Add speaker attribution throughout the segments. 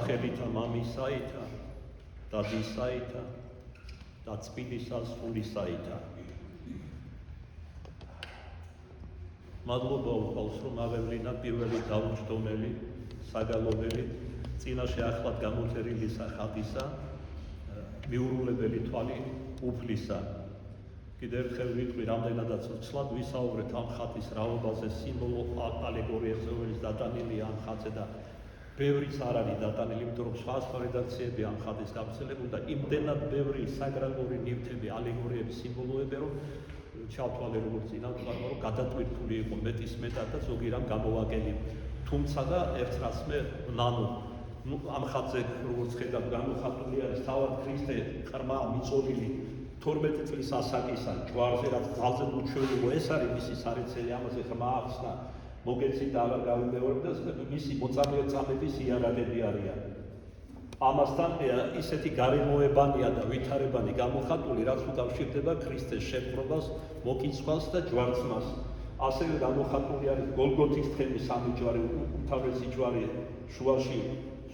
Speaker 1: სახელითა მამისაითა და დისაითა და წმინდისა სულისაითა. მადლობა უყავს, რომ აღევლინა პირველი დაუჯდომელი, საგალობელი, წინაშე ახლად გამოწერილი ხატისა, მიურულებელი თვალი უფლისა. კიდევ ერთხელ ვიტყვი, რამდენადაც ცლად ვისაუბრეთ ამ ხატის რაობაზე, სიმბოლო ალეგორიებზე, რომელიც დატანილია ამ ხატზე და ბევრიც არ არის დატანილი, იმიტომ რომ სხვა რედაქციები ამ ხატის გავრცელებული და იმდენად ბევრი საგრაფული ნივთები, ალეგორიები, სიმბოლოები, რომ ჩავთვალე როგორც წინა ვთქვა, რომ გადატვირთული იყო მეტისმეტად და ზოგი რამ გამოვაკელით. თუმცა და ერთ რას მე ნანო ამ ხატზე როგორც ხედავ გამოხატული არის თავად ქრისტე ყრმა მიწოლილი 12 წლის ასაკისა ჯვარზე რაც ძალზე უჩვეულო ეს არის მისი სარეცელი ამაზე ხმა ახსნა მოგეცით და აღარ გავიმეორებ და მისი მოწამეების იარაღები არიან. ამასთან ისეთი გარემოებანია და ვითარებანი გამოხატული, რაც უკავშირდება ქრისტეს შეპყრობას, მოკიცხვას და ჯვარცმას. ასევე გამოხატული არის გოლგოთის თხემი სამი ჯვარი, უმთავრესი ჯვარი შუაში,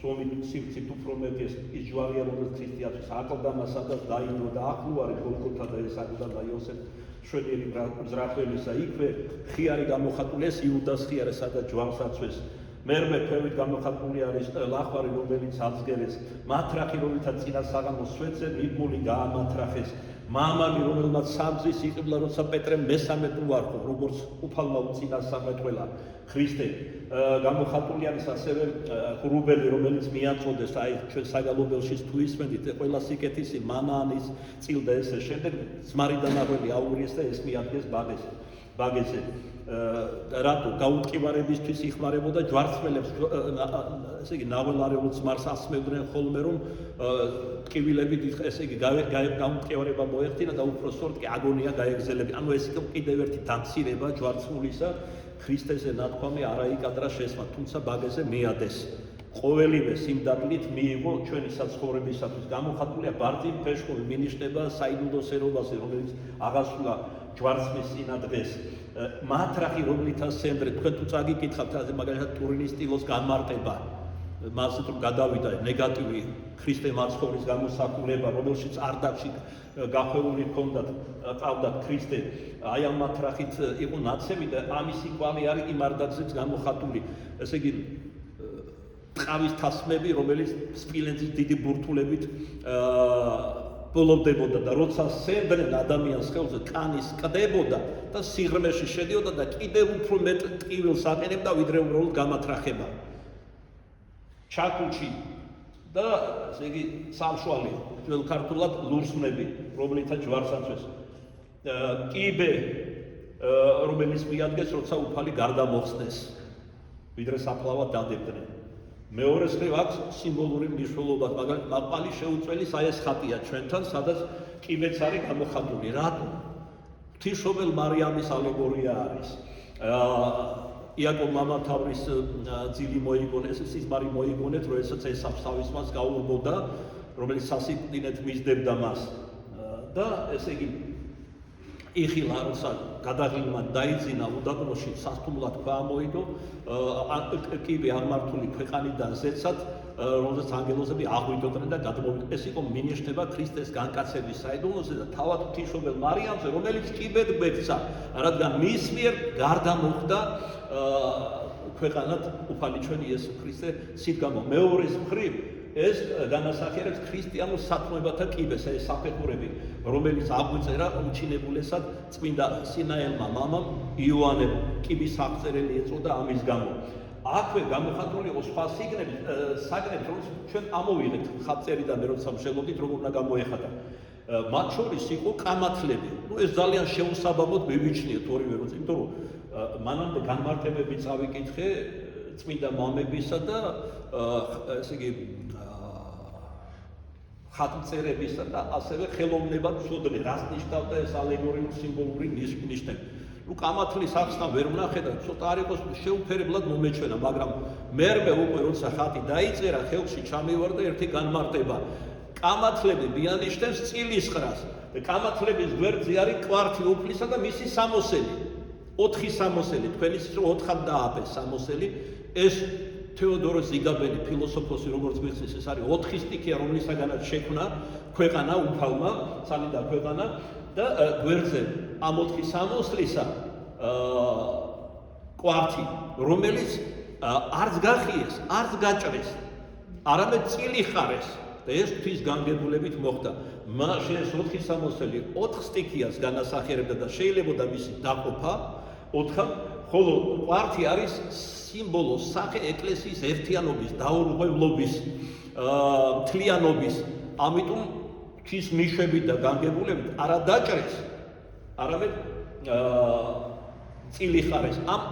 Speaker 1: სომით სივრცით უფრო მეტი ის ჯვარია, რომელიც ქრისტიანთვის აკლდამა, სადაც დაიდო და ახლო არის გოლგოთა და ეს აკლდამა იოსებ შვედიერი მზრახველისა. იქვე ხიარი გამოხატული, ეს იუდას ხიარი, სადაც ჯვარს აცვეს. მერმე ქვევით გამოხატული არის ლახვარი, რომელიც აცგერეს, მათრახი, რომელთაც წინა საღამოს სვეტზე მიბმული გაამათრახეს. მამალი, რომელმაც სამზის იყებლა, როცა პეტრემ მესამე უარყო, როგორც უფალმა უწინასწარმეტყველა ქრისტე. გამოხატული არის ასევე ღრუბელი, რომელიც მიაწოდეს, აი ჩვენ საგალობელში თუ ისმენდით, ყველა სიკეთის მანაანის წილ და ესე შემდეგ ძმარიდან აღველი აურიეს და ეს მიადგეს ბაგეზე. რატო გაუტყივარებისთვის იხმარებოდა ჯვარცმელებს, ესე იგი ნაველარეულ ძმარს ასმევდნენ ხოლმე, რომ ტკივილებით ესე იგი გაუტყივარება მოეხდინა და უფრო სწორად კი აგონია გაეგზელებინა. ანუ ეს კიდევ ერთი დამცირება ჯვარცმულისა ქრისტეზე ნათქვამი არაიკადრა შესმა, თუმცა ბაგეზე მიადეს. ყოველივე სიმდაბლით მიიღო ჩვენი საცხოვრებისათვის. გამოხატულია ბარძიმ ფეშხული მინიშნება საიდუმლოსერობაზე, რომელიც აღასრულა ჯვარცმის წინადღეს. მათრახი, რომლითაც სემბრე, თქვენ თუ წაგიკითხავთ, მაგალითად ტურინის სტილოს განმარტება, მასეთ რომ გადავიდა ნეგატივი ქრისტე მაცხოვრის გამოსახულება, რომელშიც არდაფში გახვეული ყავდათ ქრისტე, აი ამ მათრახით იყო ნაცემი და ამისი კვალი არის იმ არდაკზეც გამოხატული. ესე იგი ტყავის თასმები, რომელიც სპილენძის დიდი ბურთულებით ბოლოვდებოდა და როცა სემბრენ ადამიანს ხელზე კანის კდებოდა და სიღრმეში შედიოდა და კიდევ უფრო მეტ ტკივილს აყენებდა, ვიდრე უბრალოდ გამათრახება. ჩაკუჩი და ესე იგი სამშვალი, ძველ ქართულად ლურსმნები, რომლითაც ჯვარს აცვეს. კიბე, რომელიც მიადგეს, როცა უფალი გარდა მოხსნეს, ვიდრე საფლავად დადებდნენ. მეორეს მხრივ აქვს სიმბოლური მნიშვნელობა, მაგალითად მაყალი შეუწველი ეს ხატია ჩვენთან, სადაც კიბეც არის გამოხატული. რატო? ღვთისმშობელ მარიამის ალეგორია არის. იაკობ მამათავრის ძილი მოიგონეს, სიზმარი მოიგონეთ, როდესაც ესავს თავის მას გაურბოდა, რომელიც სასიკვდილით მისდებდა მას. და ესე იგი იხილა, როცა გადაღლილმა დაიძინა უდაბნოში, სასტუმრად გამოიდო, კიბე აღმართული ქვეყანიდან ზეცად, რომელზეც ანგელოზები აღვიდოდნენ და გადმოვიდნენ. ეს იყო მინიშნება ქრისტეს განკაცების საიდუმლოზე და თავად ღვთისმშობელ მარიამზე, რომელიც კიბედ გვექცა, რადგან მის მიერ გარდა მოხდა ქვეყანად უფალი ჩვენი იესო ქრისტე სიდგამო. მეორეს მხრივ ეს განასახიერებს ქრისტიანულ სათნოებათა კიბეს, ეს საფეხურები, რომელიც აღვიწერა უჩინებულესად წმინდა სინაელმა მამამ იოანემ, კიბის აღწერელი ეწოდა ამის გამო. აქვე გამოხატული იყო სხვა საგნები, რომელიც ჩვენ ამოვიღეთ ხატწერიდან, როცა ვშელოდით, როგორ უნდა გამოეხატა. მათ შორის იყო კამათლები. ეს ძალიან შეუსაბამოდ მივიჩნიეთ ორივე როცა, იმიტომ რომ მანამდე განმარტებები წავიკითხე წმინდა მამებისა და ესე იგი ხატმწერებისა და ასევე ხელოვნებად ვცოდნე, რას ნიშნავდა ეს ალეგორიული სიმბოლური ნიშნები. კამათლის ახსნა ვერ ვნახე და ცოტა არ იყოს შეუფერებლად მომეჩვენა, მაგრამ მერმე უკვე როცა ხატი დაიწერა, ხელში ჩამივარდა ერთი განმარტება. კამათლები მიანიშნებს წილისყრას და კამათლების გვერდზე არის კვართი უფლისა და მისი სამოსელი. 4 სამოსელი, თქვენ იცით რომ 4-ად დააბეს სამოსელი, ეს თეოდორე ზიგაბელი ფილოსოფოსი როგორც მიხსნის ეს არის 4 სტიქია რომლისაგანაც შექმნა ქვეყანა უფალმა სანიდა ქვეყანა და გვერდზე ამ 4 სამოსლისა კვართი რომელიც არც გახიეს არც გაჭრეს არამედ წილი ხარეს და ეს ღვთის განგებულებით მოხდა მაშინ ეს 4 სამოსელი 4 სტიქიას განასახიერებდა და შეიძლებოდა მისი დაყოფა 4 ხოლო კვართი არის სიმბოლო სახე ეკლესიის ერთიანობის დაურღვევლობის მთლიანობის ამიტომ ღვთის ნიშნებით და განგებულებით არა დაჭრეს არამედ წილი ხარეს ამ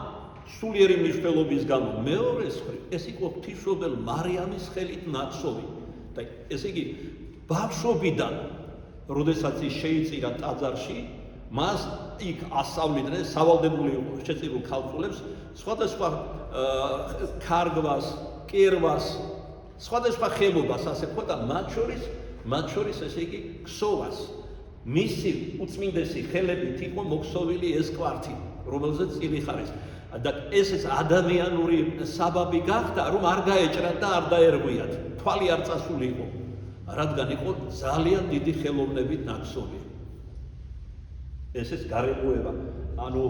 Speaker 1: სულიერი მნიშვნელობის გამო მეორეს ეს იყო ღვთისმშობელ მარიამის ხელით ნაცოვი და ესე იგი ბავშვობიდან როდესაც ის შეიწირა ტაძარში მას იქ ასწავლიდნენ სავალდებული შეწირულ ქალწულებს სხვადასხვა ქარგვას, კერვას, სხვადასხვა ხემობას ასე ვთქვა და მათ შორის ესე იგი ქსოვას მისი უწმინდესი ხელებით იყო მოქსოვილი ეს კვართი რომელზეც წილი ხარეს და ეს ადამიანური საბაბი გახდა რომ არ გაეჭრათ და არ დაერღვიათ თვალი არ წასულიყო რადგან იყო ძალიან დიდი ხელოვნებით ნაცოვი ეს გარემოება ანუ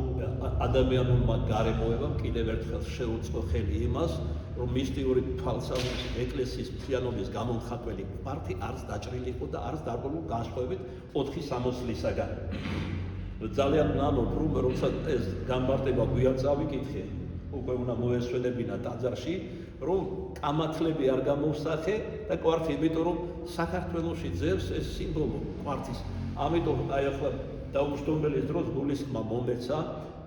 Speaker 1: ადამიანურმა გარემოებამ კიდევ ერთხელ შეუწყო ხელი იმას რომ მისტიური თვალსაზრისით ეკლესიის მთლიანობის გამომხატველი კვართი არც დაჭრილიყო და არც დარღვეულ განსხვავებით 4 სამოსლისაგან ძალიან ნანობ რომ როცა ეს გამბარდება გვიან წავიკითხე უკვე უნდა მოესვენებინა ტაძარში რომ კამათლები არ გამოვსახე და კვართი იმიტომ რომ საქართველოში ძევს ეს სიმბოლო კვართის ამიტომ აი ახლა დაუჯდომელის დროს გულისხმა მომეცა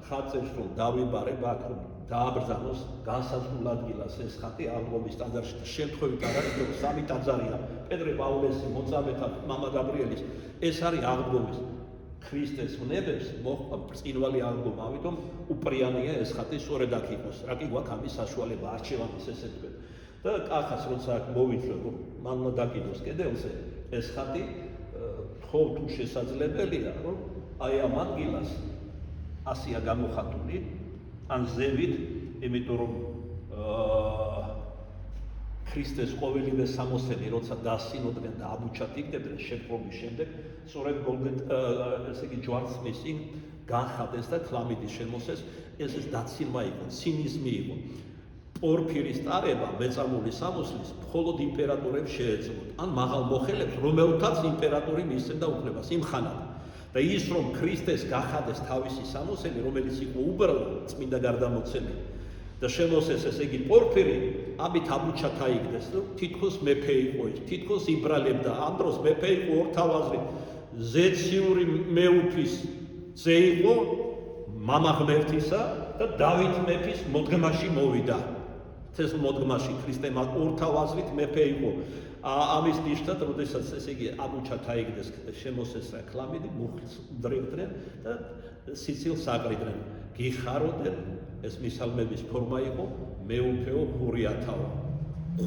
Speaker 1: ხატებს რომ დავიბარებ აქ რომ დააბრძანოს განსაზღვრულ ადგილას ეს ხატი აღდგომის ტაძარში და შემთხვევით არ არის რომ 3 ტაძარია პეტრე პავლეს მოწამეთა მამა გაბრიელის ეს არის აღდგომის ქრისტეს უნებებს მოხდა ბრწყინვალე აღდგომა ამიტომ უპრიანია ეს ხატი სწორედ აქ იყოს რა კი გვაქვს ამის საშუალება არჩევანის ესე თქვენ და კახას როცა აქ მოვიძრე რომ მან უნდა დაკიდოს კედელზე ეს ხატი ხო თუ შესაძლებელია რომ აი ამ ადგილას ასია გამოხატული ან ზევით იმიტომ რომ ქრისტეს ყოველივე სამოსელი როცა დასინოდნენ და აბუჩად იქნებდნენ შეპყრობის შემდეგ სწორედ ესე იგი ჯვარცმისი განხადეს და ქლამიდის შემოსეს ეს დაცილმა იყო ცინიზმი იყო პორფირის ტარება მეწამული სამოსლის მხოლოდ იმპერატორებს შეეძლოთ ან მაღალ მოხელებს რომელთაც იმპერატორი მისცემდა უფლებას იმ ხანად და ის რომ ქრისტეს გახადეს თავისი სამოსელი რომელიც იყო უბრალოდ წმინდა გარდამოცემი და შემოსეს ესე იგი პორფირი ამით აბუჩად აიგდეს რომ თითქოს მეფე იყო ის თითქოს იბრალებდა ამ დროს მეფე იყო ორთავაზრი ზეციური მეუფის ძე იყო მამა ღმერთისა და დავით მეფის მოდგმაში მოვიდა ეს მოდგმაში ქრისტემ ორთავაზრით მეფე იყო ამის ნიშნად როდესაც ესე იგი აბუჩად აიგდეს შემოსეს რა ქლამიდი მუხლს უდრევდნენ და სიცილს აკრიდნენ გიხაროდნენ ეს მისალმების ფორმა იყო მეუფეო ხურიათავა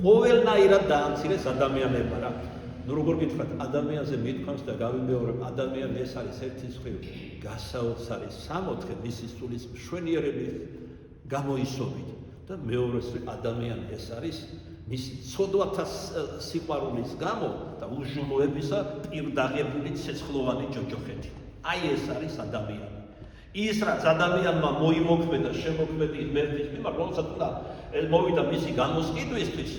Speaker 1: ყოველნაირად დაამცირეს ადამიანებმა რა ნუ როგორ გითხრათ ადამიანზე მithქვამს და გავიმეორებ ადამიანი ეს არის ერთი მხრივ გასაოცარი სამოთხე მისი სულის მშვენიერების გამოისობით და მეორე ადამიანი ეს არის მისი ცოდვათა სიყვარულის გამო და უჟულოებისა პირდაღებული ცეცხლოვანი ჯოჯოხეთი აი ეს არის ადამიანი ის რაც ადამიანმა მოიმოქმედა შემოქმედი ღმერთის მიმართ როდესაც უნდა მოვიდა მისი გამოსყიდვისთვის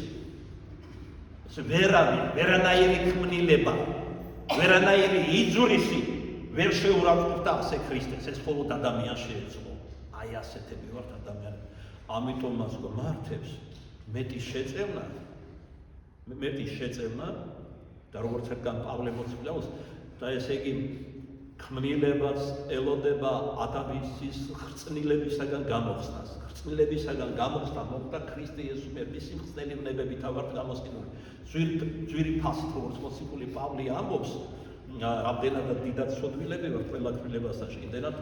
Speaker 1: ვერანაირი ქმნილება ვერანაირი იძულისი ვერ შეურაცხყოფდა ასე ქრისტეს ეს მხოლოდ ადამიანს შეეძლო აი ასეთები ვართ ადამიანები ამიტომ მას გმართებს მეტი შეწევნა და როგორც ერთგან პავლე მოციქულს და ესე იგი ქმნილებაც ელოდება ადამიანის ხრწნილებისაგან გამოხსნას ხრწნილებისაგან გამოხსნა მოხდა ქრისტე იესოს მიერ მისი ხრწნილი ვნებებით ავართ გამოსყიდული ძვირი ფასით როგორც მოციქული პავლე ამბობს რამდენადაც დიდად სოდვილები ვართ ყველა კბილებასთან იმდენად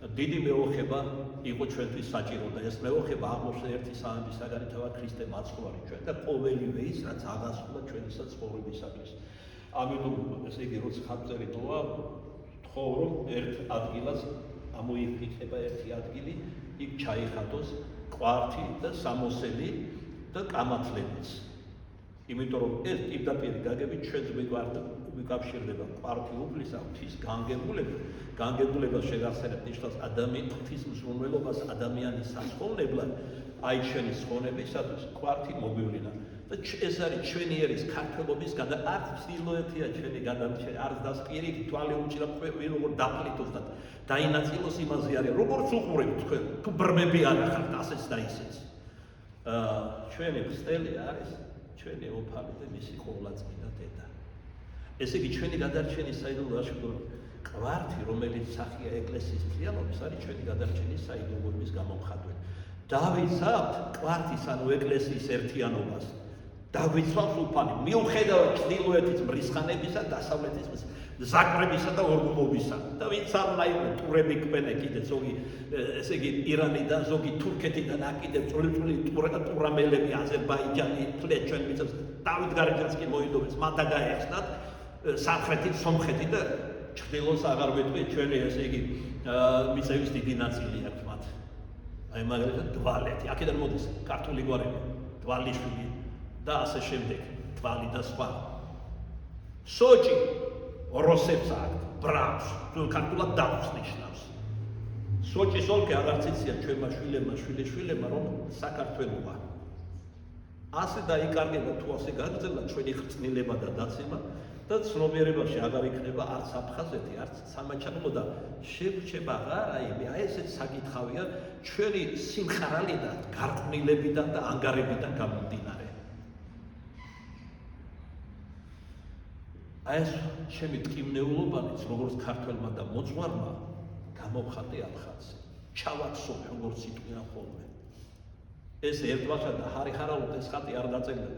Speaker 1: დიდი მეოხება იყო ჩვენთვის საჭირო და ეს მეოხება აღმოჩნდა ერთი სამების საგანი თავად ქრისტე მაცხოვარი ჩვენ და ყოველივე ის რაც აღასრულა ჩვენისა ცხოვრებისათვის ამიტომ ესე იგი როცა ხატწერი მოვა თქო რომ ერთ ადგილას ამოიფიქება ერთი ადგილი იქ ჩაიხატოს კვართი და სამოსელი და კამათლებიც. იმიტომ რომ ეს პირდაპირ გაგებით ჩვენს ვიკავშირდება ყვართი უფლისა ღვთის განგებულება შეგახსენებთ ნიშნავს ადამიანის ღვთის მსურველობას ადამიანის სასხოვნებლად აი ჩვენი სხოვნებისათვის ყვართი მოგვივლინა და ეს არის ჩვენი ერის ქართველობის არც ცდილოებია ჩვენი გადამჭერი არც დასპირით თვალი უჭირა ვინ როგორ დაფლითოს და დაინაწილოს იმაზე არის როგორც უყურებთ თქვენ თუ ბრმები არ ახართ ასეც და ისეც ჩვენი ხსტელი არის ჩვენი ოფალი და მისი ყოვლადწმინდა დედა. ესე იგი ჩვენი გადარჩენის საიდუმლო ყვართი, რომელიც სახია ეკლესიის მთლიანობის, არის ჩვენი გადარჩენის საიდუმლოების გამომხატველი. დავითს აქვს ყვართის ანუ ეკლესიის ერთიანობას. დაგვიცავს უფალი, მიუხედავად ჩრდილოეთის მრისხანებისა, დასავლეთის ზაკრებისა და ორგულობისა. და ვინც არ უნდა იყოს ტურები კვენენ კიდე ზოგი ესე იგი ირანიდან, ზოგი თურქეთიდან აკიდებ წვრილი ტურამელები, აზერბაიჯანი, თლეთ ჩვენ მიწებს დავით გარეჯანს კი მოიდობეს, მათ დაგაეხსნათ სამხრეთით, სომხეთი და ჩრდილოს აღარ ვეტყვი ჩვენი ესე იგი მიწების დიდი ნაწილი აქვს მათ. აი მაგალითად დვალეთი, აქედან მოდის ქართული გვარები, დვალიშვილი და ასე შემდეგ, დვალი და სხვა. სოჭი როსებს აქვს, ბრავს, ქართულად დავს ნიშნავს. სოჭის ოლქი აღარც იციან ჩვენმა შვილიშვილებმა, რომ საქართველოა. ასე დაიკარგება თუ ასე გაგრძელდა ჩვენი ხრწნილება და დაცემა და ცნობიერებაში აღარ იქნება არც აფხაზეთი, არც სამაჩაბლო და შევრჩება ღარაები, აი ესეც საკითხავია ჩვენი სიმხარალიდან, გარყვნილებიდან და ანგარებიდან გამომდინარე. აი ეს ჩემი ტკივნეულობანიც, როგორც ქართველმა და მოძღვარმა, გამოვხატე აფხაზი. ჩავაცო როგორც სიტყვიან ხოლმე. ეს ერთბაშა და ხარიხარალოდ ეს ხატი არ დაწერდა.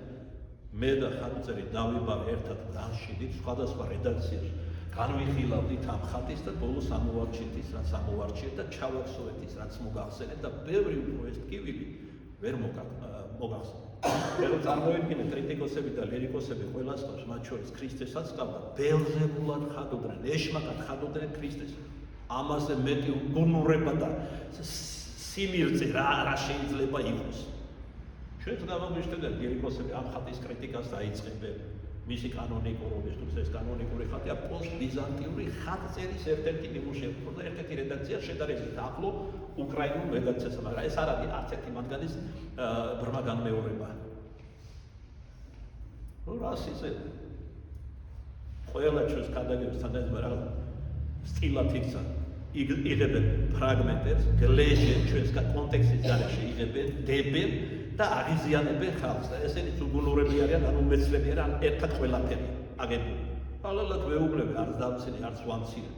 Speaker 1: მე და ხატწერი დავიბარე ერთად განშიდით სხვადასხვა რედაქციაში განვიხილავდით ამ ხატის და ბოლოს ამოვარჩიეთ ის რაც ამოვარჩიეთ და ჩავახსოვეთ ის რაც მოგახსენეთ და ბევრი უფრო ეს ტკივილი ვერ მოგახსენეთ. მე წარმოვიდგინე კრიტიკოსები და ლირიკოსები ყველას ყავს მათ შორის ქრისტესაც ყავდა ბელზებულად ხატოდნენ, ეშმაკად ხატოდნენ ქრისტეს. ამაზე მეტი უგუნურება და სიმირწე რა შეიძლება იყოს. ჩვენც გამოგვიშთება ლირიკოსები ამ ხატის კრიტიკას დაიწყებენ. მისი კანონიკურობის თუ ეს კანონიკური ხატია პოსტბიზანტიური ხატწერის ერთ-ერთი ნიმუში და ერთ-ერთი რედაქცია შედარებით ახლო უკრაინულ რედაქციას, მაგრამ ეს არ არის არც ერთი მათგანის ბრმა განმეორება. ნუ რას იცი? ყველა ჩვენს კადაგებსთან ეს რაღაც სტილად იქცა. იღებენ ფრაგმენტებს, გლეჟენ ჩვენს კონტექსტის გარეშე იღებენ, დებენ და აღიზიანებენ ხალხს და ესენიც უგუნურები არიან, ანუ მეცნიერები არიან, ერთად ყველაფერი აგებული. ალალად ვეუბნები, არც დამცინი, არც ვამცინი.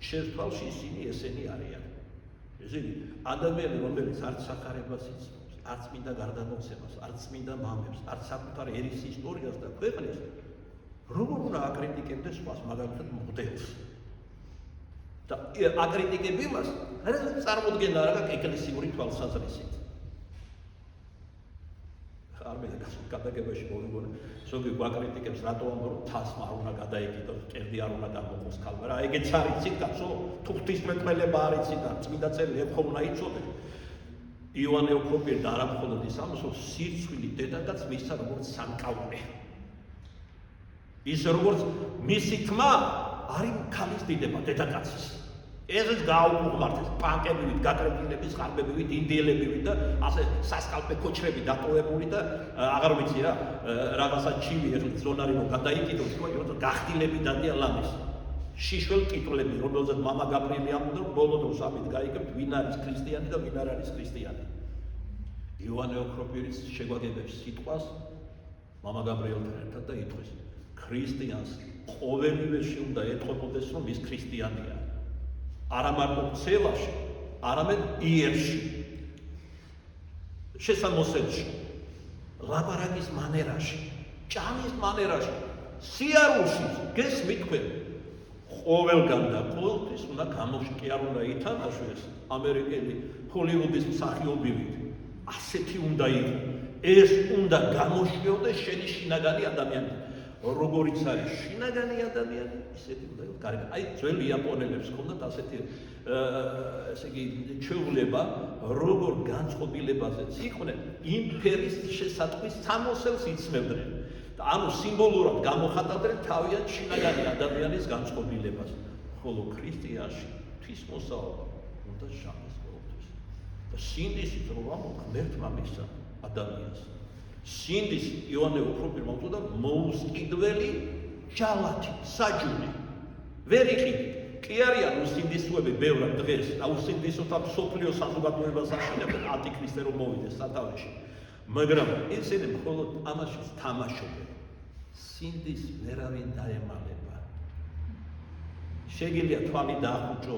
Speaker 1: შენს თვალში ისინი ესენი არიან. ესე იგი, ადამიანი, რომელიც არც სახარებას იცნობს, არც მინდა გარდამოქცევას, არც მინდა მამებს, არც საკუთარ ერის ისტორიას და ქვეყნის, როგორ უნდა აკრიტიკებდეს სხვას, მაგალითად მღვდელს. და აკრიტიკებ იმას, რაც წარმოდგენა არ აქვს ეკლესიური თვალსაზრისით. არ მე გადაგებაში მოვიგონე, ზოგი გვაკრიტიკებს, რატო ამბობ, რომ თასმა არ უნდა გადაიკიდოს, კერდი არ უნდა გამოყოს ქალმა, რა ეგეც არ იცით, კაცო, თუ ღვთისმეტყველება არ იცით და წმინდა წელი ეხო უნდა იცოდე. იოანე ოქროპირი და არა მხოლოდ ის ამბობს, რომ სირცხვილი დედაკაც მისცა როგორც სამკაულე. ის როგორც მისი თმა არის ქალის დიდება დედაკაცის. ეს გააუღმართეს პანკებივით, გაკრეტილების ხარბებივით, ინდიელებივით და ასე სასკალპე კოჩრები დატოვებული და აღარ ვიცი რა, რაღაცა ჩივი ეხლა ზონარი რომ გადაიკიდოს, თქო, გახდილები დადიან ლამის. შიშველ ტიტულები, რომელზეც მამა გაბრიელი ამბობდა, რომ ბოლო დროს ამით გაიგებთ, ვინ არის ქრისტიანი და ვინ არ არის ქრისტიანი. იოანე ოქროპირის შეგვაგებებს სიტყვას მამა გაბრიელთან ერთად და იტყვის, ქრისტიანს ყოველივე უნდა ეტყობოდეს, რომ ის ქრისტიანია. არა მარტო ცელაში, არამედ იერში, შესამოსელში, ლაპარაკის მანერაში, ჭამის მანერაში, სიარულში, გესმით თქვენ, ყოველგან და ყოველთვის უნდა გამოშკი არ უნდა ითამაშოს ამერიკელი ჰოლივუდის მსახიობივით. ასეთი უნდა იყოს. ეს უნდა გამოშვიოდეს შენი შინაგანი ადამიანი. როგორიც არის შინაგანი ადამიანი, ისეთი უნდა იყოს გარეგანი. აი ძველ იაპონელებს ჰქონდათ ასეთი ესე იგი ჩვეულება, როგორ განწყობილებაზეც იყვნენ, იმ ფერის შესატყვის სამოსელს იცნებდნენ. და ანუ სიმბოლურად გამოხატავდნენ თავიანთ შინაგანი ადამიანის განწყობილებას. ხოლო ქრისტიანში ღვთისმოსაობა უნდა შამეს ყოველთვის. და სინდისით რომ ამბობ ღმერთმა მისცა ადამიანს. სინდისი იოანე უფრო პირველ უწოდა მოუსყიდველი ჯალათი, საჯუნე. ვერ იყიდით. კი არიან უსინდისოები ბევრად დღეს და უსინდისოთა მსოფლიო საზოგადოებას აშენებენ ანტიქრისტე რომ მოვიდეს სათავეში. მაგრამ ისინი მხოლოდ ამაშიც თამაშობენ. სინდის ვერავინ დაემალება. შეგიძლია თვალი დაახუჭო,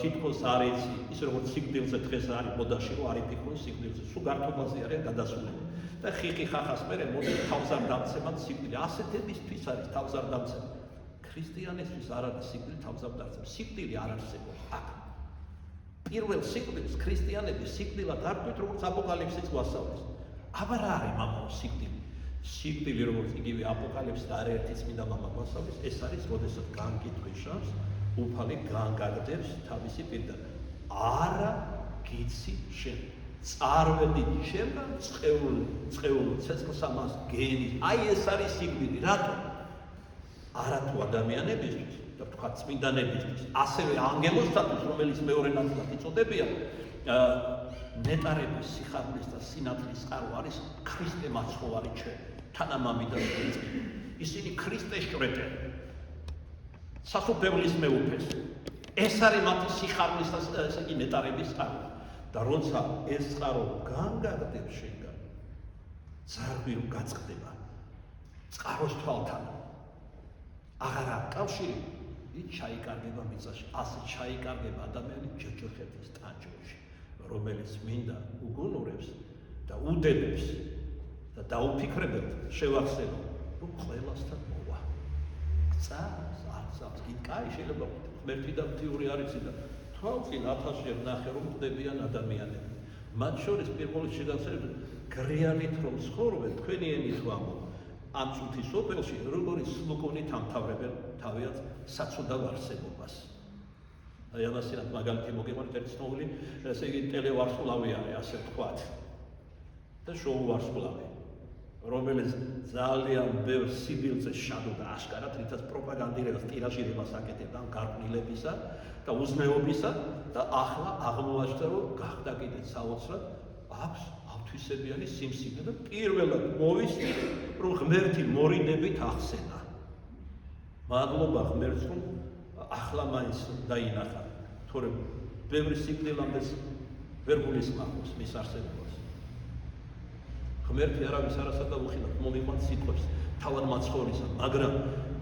Speaker 1: თითქოს არ იცი, ის როგორც სიკვდილზე დღეს არის მოდაში რომ არ იფიქრონ სიკვდილზე, სულ გართობაზე არის გადასულები. და ხიხი ხახას მერე მოდის თავს არ დამცემად სიკვდილი. ასეთებისთვის არის თავს არ დამცემა. ქრისტიანისთვის არ არის სიკვდილი თავს არ დამცემა. სიკვდილი არ არსებობს აქ. პირველ სიკვდილს ქრისტიანები სიკვდილად არ ყვით, როგორც აპოკალიფსიც გვასწავლის. აბა რა არის მამაო სიკვდილი? სიკვდილი როგორც იგივე აპოკალიფსი და არაერთი წმინდა მამა გვასწავლის, ეს არის როდესაც განგიტყვიშავს, უფალი განგაგდებს თავისი პირიდან. არა გიცი შენ. წარვედი ჩემგან წყეულო ცეცხლს ამას გენის. აი ეს არის სიკვდილი. რატო? არათუ ადამიანებისთვის და თქვა წმინდანებისთვის, ასევე ანგელოსთათვის, რომელიც მეორე ნაწილად იწოდებიან, ნეტარების სიხარულის და სინათლის წყარო არის ქრისტე მაცხოვარი ჩემი, თანამამიდან წმინდა. ისინი ქრისტეს ჭრედნენ. სასუფევლის მეუფეს. ეს არის მათი სიხარულის და ესე იგი ნეტარების წყარო. და როცა ეს წყარო განგაგდებს შენგან, ზარბიო გაწყდება წყაროს თვალთან. აღარ აქვს კავშირი, ის ჩაიკარგება მიწაში. ასე ჩაიკარგება ადამიანი ჯოჯოხეთის ტანჯოში, რომელიც მინდა უგუნურებს და უდენებს და დაუფიქრებელთ შევახსენო, რომ ყველასთან მოვა. წარს არცავს კი კაი შეიძლება ღმერთი და ღვთიური არის და თვალწინ 1000-ზე ნახე რომ ხდებიან ადამიანები. მათ შორის პირველი შეგაცერებით გრიანით რომ ცხოვრობენ თქვენი ენით ვამბობ. ამ წუთის სოფელში როგორი სლოგონით ამთავრებენ თავიანთ საცოდავ არსებობას. აი ამასინათ მაგალითი მოგეყვანით ერთ ცნობილი, ესე იგი ტელევარსკვლავი არის, ასე ვთქვათ. და შოუ ვარსკვლავი, რომელიც ძალიან ბევრ სიბილძეს შადოდა აშკარად, რითაც პროპაგანდირებას, ტირაჟირებას აკეთებდა გარყვნილებისა და უზნეობისა და ახლა აღმოაჩნდა, რომ გახდა კიდე საოცრად აქვს ავთვისებიანი სიმსივნე და პირველად მოვისწრით, რომ ღმერთი მორინებით ახსენა. მადლობა ღმერთს, რომ ახლა მაინც დაინახა, თორემ ბევრი სიკვდილამდეც ვერ გულისხმობს მის არსებობას. ღმერთი არავის არასა დაუხილავთ, მომიყვანს სიტყვებს თავად მაცხოვრისა, მაგრამ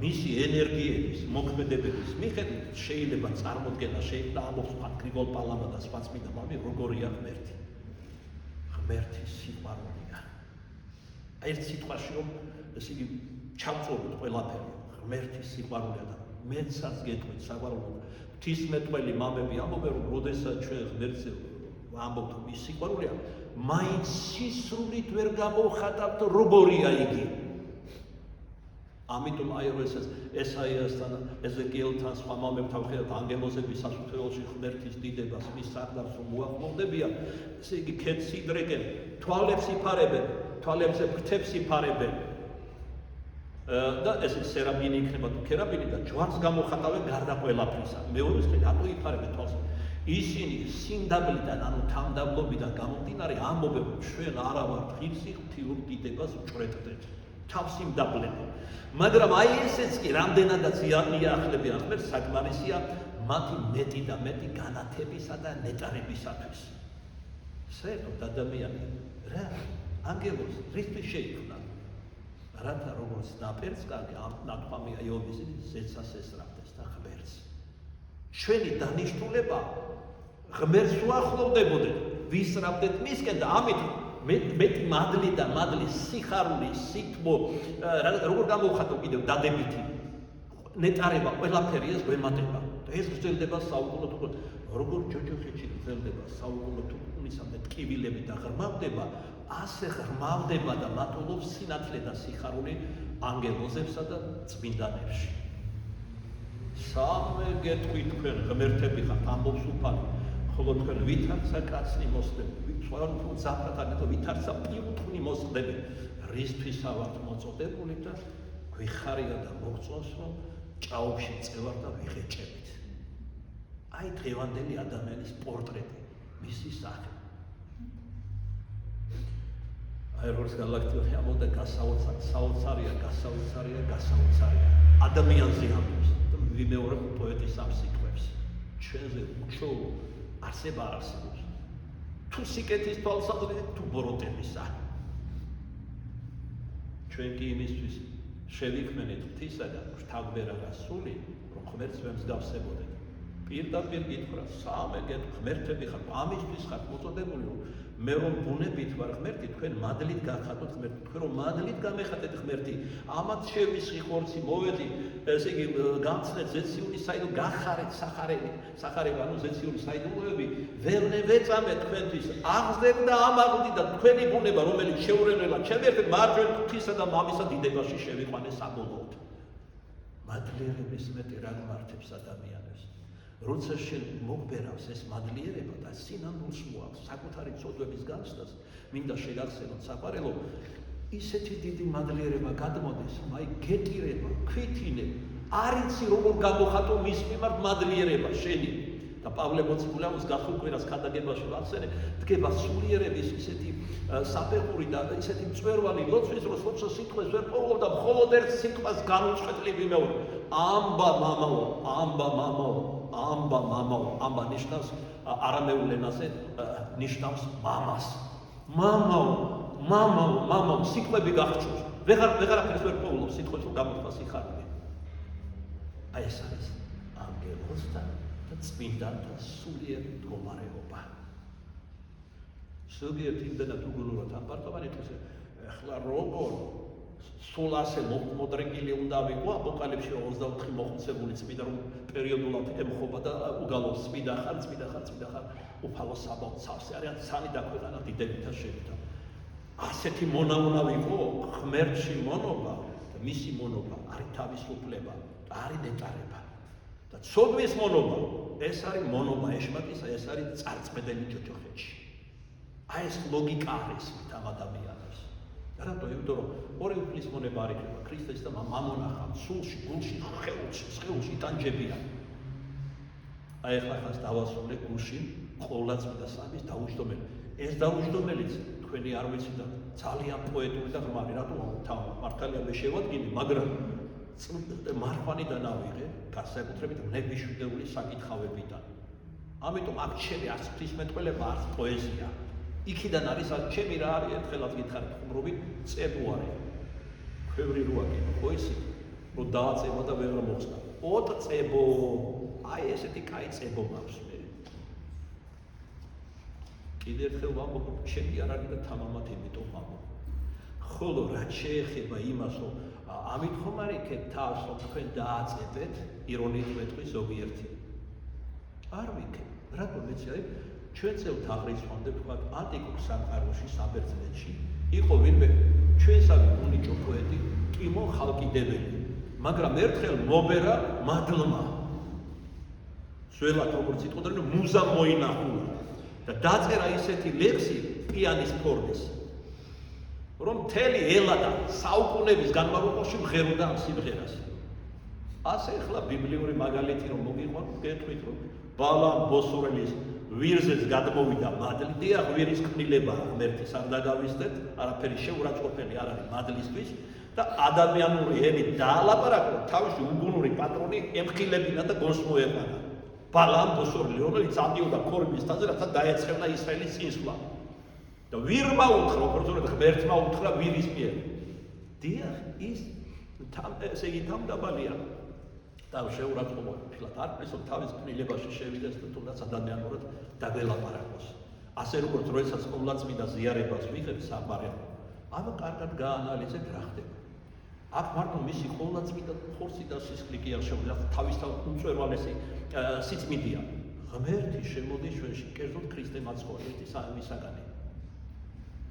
Speaker 1: მისი ენერგიების, მოქმედებების მიხედვით შეიძლება წარმოდგენა შეიძლება ამბობს გრიგოლ პალამა და სხვა წმინდა მამები, როგორია ღმერთი. ღმერთი სიყვარულია. აი ერთ სიტყვაში რომ ესე იგი ჩავწოვოთ ყველაფერი, ღმერთი სიყვარულია და მეცაც გეტყვით საყვარელო. ღვთისმეტყველი მამები ამბობენ, რომ როდესაც ჩვენ ღმერთზე ვამბობთ ის სიყვარულია, მაინც სისრულით ვერ გამოვხატავთ როგორია იგი. ამიტომ აი როდესაც ესაიასთან, ეზეკიელთან, სხვა მამებთან ვხედავთ ანგელოზების სასუფეველში ღმერთის დიდებას, მის სარდაფს რომ უახლოვდებიან, ესე იგი ქეთს იდრეკენ, თვალებს იფარებენ, თვალებზე ფრთებს იფარებენ. და ესე სერაბინი იქნება თუ ქერაბინი და ჯვარს გამოხატავენ გარდა ყველაფრისა. მეორეს დღე რატო იფარებენ თვალს? ისინი სინდაბლიდან, ანუ თამდაბლობიდან გამომდინარე ამბობენ, რომ ჩვენ არა ვართ ღირსი ღვთიურ დიდებას ვჭრეტდეთ. თავს იმდაბლებენ. მაგრამ აი ესეც კი რამდენადაც იახლებიან ღმერთს, საკმარისია მათი მეტი და მეტი განათებისა და ნეტარებისათვის. საერთოდ ადამიანი რა ანგელოზ რისთვის შეიქმნა? რათა როგორც ნაპერწკალი ამ ნათქვამია იობის ზეცას ესწრაფდეს და ღმერთს. ჩვენი დანიშნულება ღმერთს უახლოვდებოდეთ, ვისწრაფდეთ მისკენ და ამით მეტი მადლი და მადლის სიხარული, სითბო, როგორ გამოვხატო კიდევ დადებითი ნეტარება, ყველაფერი ეს გვემატება. და ეს გრძელდება საუკუნო თუკუნისამდე, როგორ ჯოჯოხეთში გრძელდება საუკუნო თუკუნისამდე ტკივილები და ღრმავდება, ასე ღრმავდება და მატულობს სინათლე და სიხარული ანგელოზებსა და წმინდანებში. სამე გეტყვით თქვენ ღმერთები ხართ, ამბობს უფალი, ხოლო თქვენ ვითარცა კაცნი მოსდები, თუ ზაფხათან და ვითარცა პიუტვნი მოსდები, რისთვისა ვართ მოწოდებული და გვიხარია და მოგწონს, რომ ჭაობში წევარ და ვიღეჭებით. აი დღევანდელი ადამიანის პორტრეტი, მისი სახე. აი როგორც გალაქტიური ამბობდა გასაოცარია. ადამიანზე ამბობს. ვიმეორებ პოეტის ამ სიტყვებს. ჩვენზე უჩვეულო არსება არ არსებობს. თუ სიკეთის თვალსაზრისით, თუ ბოროტებისა. ჩვენ კი იმისთვის შევიქმნით ღვთისაგან ღვთაგვერაღა სული, რომ ღმერთს ვემსგავსებოდეთ. პირდაპირ გითხრა, სამე ღმერთები ხარ, ამისთვის ხარ მოწოდებული, რომ მე რომ ბუნებით ვარ ღმერთი, თქვენ მადლით გახატოთ ღმერთი, თქვენ რომ მადლით გამეხატეთ ღმერთი, ამათ შევისხი ხორცი, მოვედი, ესე იგი გამცნეთ ზეციური საიდო გახარეთ სახარები, ანუ ზეციური საიდუმლოები, ვერნე ვეწამე თქვენთვის, აღზრდეთ და ამაღლდით და თქვენი ბუნება, რომელიც შეურევლელად შემერხეთ, მარჯვენ ღვთისა და მამისა დიდებაში შევიყვანე საბოლოოდ. მადლიერების მეტი რა გმართებს ადამიანებს. როცა შენ მოგბერავს ეს მადლიერება და სინამდვილს მოაქვს საკუთარი ცოდვების განცდას, მინდა შეგახსენოთ საყარელო, ისეთი დიდი მადლიერება გადმოდის, აი გეტირება, ქვითინე, არ იცი როგორ გამოხატო მის მიმართ მადლიერება შენი. და პავლე მოციქულიაუს გახურკვირას ქადაგებაში ვახსენე, დგება სულიერების ისეთი საფეხური და ისეთი მწვერვალი ლოცვის, რომ როცა სიტყვას ვერ პოულობ და მხოლოდ ერთ სიტყვას განუწყვეტლი ვიმეორე. ამბა მამაო, ამბა ნიშნავს არამეულ ენაზე ნიშნავს მამას. მამაო, სიტყვები გახჩოს. ვეღარაფერს ვერ პოულობ სიტყვას რომ გამოხდა სიხარული. აი ეს არის ანგელოზთა და წმინდანთა სულიერი მდგომარეობა. ზოგიერთ იმდენად უგულურად ამბარტოვანი თვისე, ეხლა როგორ სულ ასე მოდრეკილი უნდა ვიყო აპოკალიფში 24 მოხუცებული წმინდა რომ პერიოდულად ემხობა და უგალობს წმინდა ხარ უფალო საბავ სავსე არიან ცალი დაქვეყანა დიდებითა შევიდა. ასეთი მონაუნა ვიყო ღმერთში მონობა და მისი მონობა არის თავისუფლება, არის ნეტარება და ცოდვის მონობა, ეს არის მონობა ეშმაკისა, ეს არის წარწმედელი ჯოჯოხეთში. აი ეს ლოგიკა არის ამ ადამიანებს. რატო? იმიტომ რომ ორი უფლის მონება არ იქნება ქრისტეს და მამონახა სულში, გულში, სხეულში იტანჯებიან. აი ახლა დავასრულე გულში ყოვლადწმიდა სამის დაუჯდომელი. ეს დაუჯდომელიც თქვენი არ ვიცი და ძალიან პოეტური და ღრმავი, რატომ მართალია მე შევადგინე, მაგრამ მარხვანიდან ავიღე განსაკუთრებით ნებიშვიდეული საკითხავებიდან. ამიტომ აქ ჩემი არც ღვთისმეტყველება, არც პოეზია. იქიდან არის ჩემი რა არის ერთხელაც გითხარით ხუმრობი წებუარი. ქვევრი როაკი, ხო ისი, რომ დააწება და ვეღარ მოხსნა. ოტ წებო, აი ესეთი კაი წებო მაქვს მე. კიდევ ერთხელ ვამბობ, ჩემი არ არის და თამამად იმიტომ ვამბობ. ხოლო რაც შეეხება იმას, რომ ამით ხომ არ იქეთ თავს, რომ თქვენ დააწებეთ, ირონიით ვეტყვი ზოგიერთი. არ ვიქეთ, რატომ მეცი აი ჩვენ წელთ აღრიცხვამდე ვთქვათ ანტიკურ სამყაროში საბერძნეთში იყო ვინმე ჩვენსავე უნიჭო პოეტი ტიმონ ხალკიდებელი, მაგრამ ერთხელ მობერა მადლმა სველად როგორც იტყოდნენ მუზა მოინახულა და დაწერა ისეთი ლექსი პიანის ფორმის რომ მთელი ელა და საუკუნეების განმავლობაში მღეროდა ამ სიმღერას. ასე ახლა ბიბლიური მაგალითი რომ მოგიყვანთ, გეტყვით რომ ბალამ ბოსურელის ვირზეც გადმოვიდა მადლი, დიახ, ვირის კნილებაა ღმერთის არ დაგავისდეთ, არაფერი შეურაცხყოფელი არ არის მადლისთვის და ადამიანური ენით დაალაპარაკო, თავისი უბუნური პატრონი ემხილებინა და გონს მოეყანა. ბალამ ბოსურელი, რომელიც ამდიოდა ქორბის თაზე, რათა დაეცხებინა ისრაელის წინსვლა. და ვირმა უთხრა, უბრალოდ ღმერთმა უთხრა ვირის მიერ. დიახ, ის ესე იგი თამდაბალია. და შეურაცხყოფა ფიქრად არ პრესო თავის კნილებაში შევიდეს და თუნდაც ადამიანურად დაგველაპარაკოს. ასე როგორც როდესაც ყოვლადწმიდა ზიარებას ვიღებ საყარელო, ამ კარგად გაანალიზეთ რა ხდება. აქ მარტო მისი ყოვლადწმიდა ხორცი და სისხლი კი არ შეუძლია თავისთავად უმწვერვალესი სიწმინდეა. ღმერთი შემოდის ჩვენში, კერძოდ ქრისტე მაცხოვრი ერთის ამისაგანი.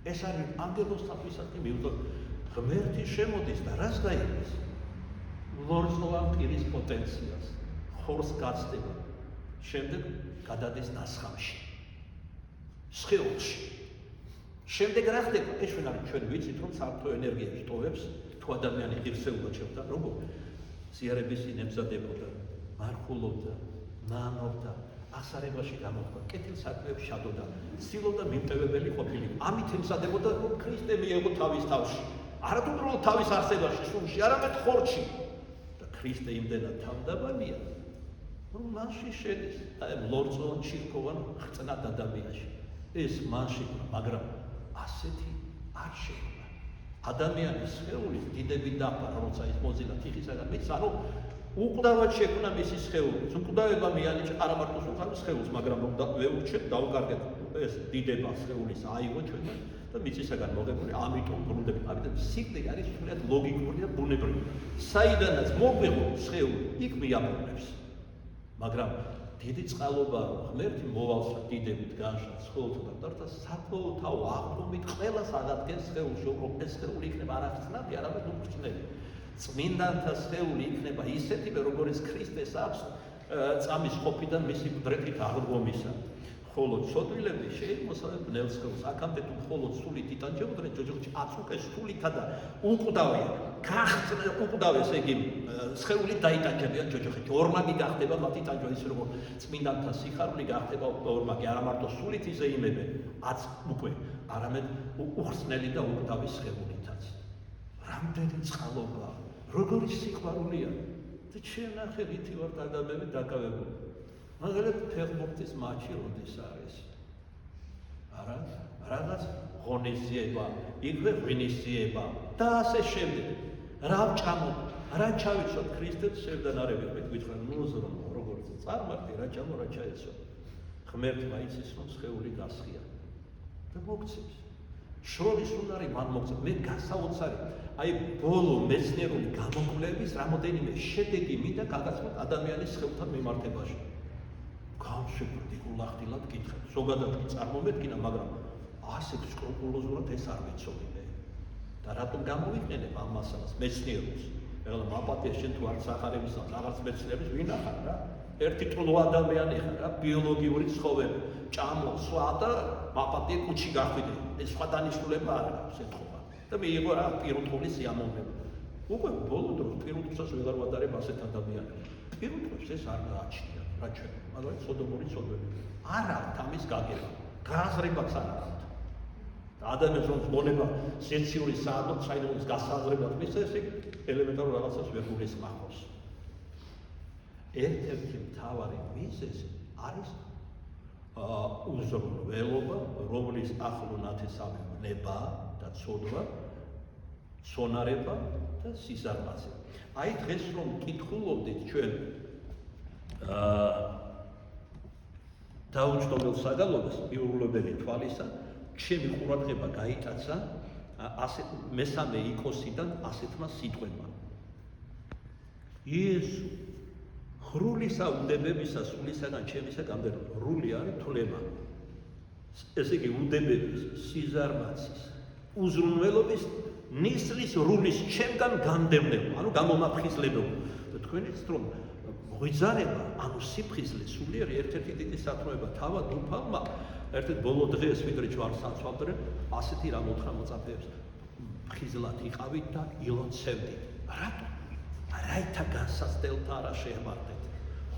Speaker 1: ეს არის ანგელოსთვისაკი მიუძო ღმერთი შემოდის და რას გაიგებს? ლორწოვან პირის პოტენციალს, ხორს გაცდება. შემდეგ გადადის დასხამში, სხეულში. შემდეგ რა ხდება? ეს ჩვენ ვიცით, რომ საერთო ენერგია იტოვებს, თუ ადამიანი ღირსეულად შეხვდა, როგორ ზიარების იმზადებოდა, მარხულობდა, ნანობდა, ასარებაში გამოხდა, კეთილ საქმეებში შადოდა, ცდილობდა მიმტევებელი ყოფილიყო. ამით ემზადებოდა, რომ ქრისტე მიეღო თავის თავში. არა თუ უბრალოდ თავის არსებაში, სულში, არამედ ხორცში. და ქრისტე იმდენად თავდაბანია, რომ მანში შედის, ლორწოვან ჩირქოვან ხრწნად ადამიანში. ეს მანში, მაგრამ ასეთი არ შეუნა. ადამიანის სხეულის დიდები დაფარა, როცა ის მოძილა თიხისაგან, მის ანუ უკვდავად შექმნა მისი სხეულის. უკვდავება მიანიჭა არა მარტო სხეულს, მაგრამ რომ ვეურჩეთ, დავუკარგეთ ეს დიდება სხეულის აიღო ჩვენ და მიწისაგან მოგებული, ამიტომ ბრუნდები. ამიტომ სიკვდილი არის სულად ლოგიკური და ბუნებრივი. საიდანაც მოგვიღო სხეული, იქ მიაბრუნებს. მაგრამ დიდი წყალობა ღმერთი მოვალს დიდებით განშა სხეულთა და საკმაოდ აღდგომით ყველას აღადგენს სხეულში, რომ ეს სხეული იქნება არახსნადი, არამედ უხრწნელი. წმინდანთა სხეული იქნება ისეთივე, როგორც ქრისტეს აქვს წამის ყოფიდან მისი მდრეთით აღდგომისა. ხოლო ცოდვილები შეიმოსავენ ბნელ სხეულს. აქამდე თუ მხოლოდ სულით იტანჯებოდნენ, ჯოჯოხში აწუყეს სულითა და უკვდავია. უკვდავ ესე იგი სხეული დაიტანჯებიან ჯოჯოხში. ორმაგი გახდება მათი ტანჯვა, ის როგორ წმინდანთა სიხარული გახდება ორმაგი, არა მარტო სულით იზეიმებენ, უკვე არამედ უხრწნელი და უკვდავი სხეულითაც. რამდენი წყალობა, როგორი სიყვარულია და შენახე რითი ვართ ადამიანები დაკავებული. მაგალითად ფეხბურთის მატჩი როდის არის? არა, რაღაც ღონისძიება, იქვე ღვინისძიება და ასე შემდეგ. რა ვჭამოთ, რა ჩავიცოთ ქრისტეს შევდანარები, მე გითხრა, როგორც წარმართი, რა ჭამო, რა ჩაეცო. ღმერთმა იცის, რომ სხეული გასხია და მოგცემს. შროლის უნარი მან მოგცემს. მე გასაოცარი, აი ბოლო მეცნიერული გამოკვლევების რამოდენიმე შედეგი მინდა გაგაცნოთ ადამიანის სხეულთან მიმართებაში. განსაკუთრებით გულახდილად გითხრათ, ზოგადად კი წარმომედგინა, მაგრამ ასე სკრუპულოზურად ეს არ ვიცოდი მე. და რატომ გამოვიყენებ ამ მასალას მეცნიერულს? ეხლა მაპატიას შენ თუ არ სახარების რაღაც მეცნიერებს ვინახარ რა? ერთი ტლო ადამიანი ხარ რა, ბიოლოგიური ცხოველი, ჭამო, სხვა და მაპატია კუჩი გახვიდე. ეს სხვა დანიშნულება არ აქვს ეთქობა. და მიიღო რა პირუტყვის სიამოვნება. უკვე ბოლო დროს პირუტყვსაც ვეღარ ვადარებ ასეთ ადამიანებს. პირუტყვებს ეს არ გააჩნია. რა ჩვენ, მაგრამ სოდომური ცოდვები. არ აქვს ამის გაგება. გააზრებაც არ აქვს. და ადამიანს რომ მონება სეციური საადო საიდანაც გასაზრებად მისცა, ეს ელემენტარულ რაღაცას ვერ გულისხმობს. ერთ-ერთი მთავარი მიზეზი არის უზრუნველობა, რომლის ახლო ნათესავი ნება და ცოდვა, სონარება და სიზარმაცე. აი დღეს რომ კითხულობდით ჩვენ დაუჯდომელ საგალობას მიურულებელი თვალისა, ჩემი ყურადღება გაიტაცა ასეთ მესამე იკოსიდან ასეთმა სიტყვებმა. იესო ხრულისა უდებებისა სულისაგან ჩემისა გამდერო. რული არის თვლება. ესე იგი უდებების, სიზარმაცის, უზრუნველობის ნისლის რულის ჩემგან გამდევნებო, ანუ გამომაფხიზლებო. და თქვენიც რომ ღვიძარება, ანუ სიფხიზლე სულიერი ერთ-ერთი დიდი სათნოება თავად უფალმა, ერთ-ერთ ბოლო დღეს ვიდრე ჯვარს აცვალდნენ, ასეთი რამ უთხრა მოწაფეებს, ფხიზლად იყავით და ილოცევდით. რატო? რაითა განსაცდელთა არა შეემართეთ.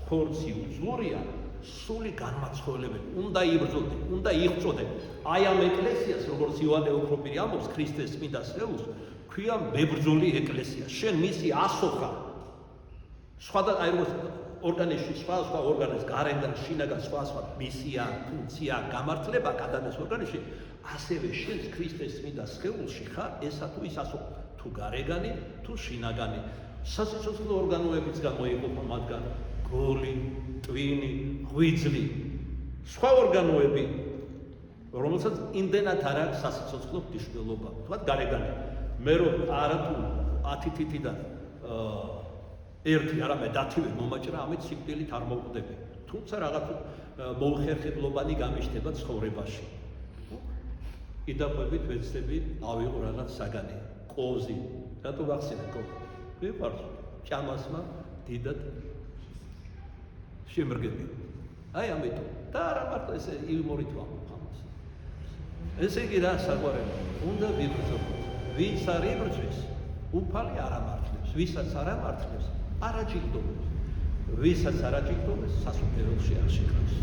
Speaker 1: ხორცი უძლურია, სული განმაცხოველებელი, უნდა იბრძოდეთ, უნდა იღვწოდეთ. აი ამ ეკლესიას, როგორც იოანე ოქროპირი ამბობს, ქრისტეს წმინდა სხეულს, ქვია მებრძოლი ეკლესია. შენ მისი ასოხა. სხვა და აი როგორც ორგანიზში სხვა ორგანიზს გარეგან, შინაგან სხვა მისია, ფუნქცია, გამართლება ადამიანის ორგანიზში, ასევე შენ ქრისტეს წმინდა სხეულში ხარ ესა თუ ის ასოხა, თუ გარეგანი, თუ შინაგანი. სასიცოცხლო ორგანოებიც გამოიყოფა მათგან. გოლი, ტვინი, ღვიძლი, სხვა ორგანოები, რომელსაც იმდენად არ აქვს სასიცოცხლო მნიშვნელობა, თქვათ გარეგანი. მე რომ არა თუ 10 თითიდან ერთი არამედ 10-ვე მომაჭრა ამით სიკვდილით არ მოვკვდები. თუმცა რაღაც მოუხერხებლობანი გამიშთება ცხოვრებაში. იდაყვებით ვეცდები ავიღო რაღაც საგანი, ყოვზი, რატო ვახსენე ყოვი? ვიყვარს ჭამასმა დიდად შემრგები. აი ამიტომ და არა მარტო ესე იუმორით ვამბობ ამას. ესე იგი რა საყვარელო, უნდა ვიბრძოლოთ. ვინც არ იბრძვის, უფალი არ ამართლებს, ვისაც არ ამართლებს, არ აჯილდოვებს. ვისაც არ აჯილდოვებს, სასუფეველში არ შეკრავს.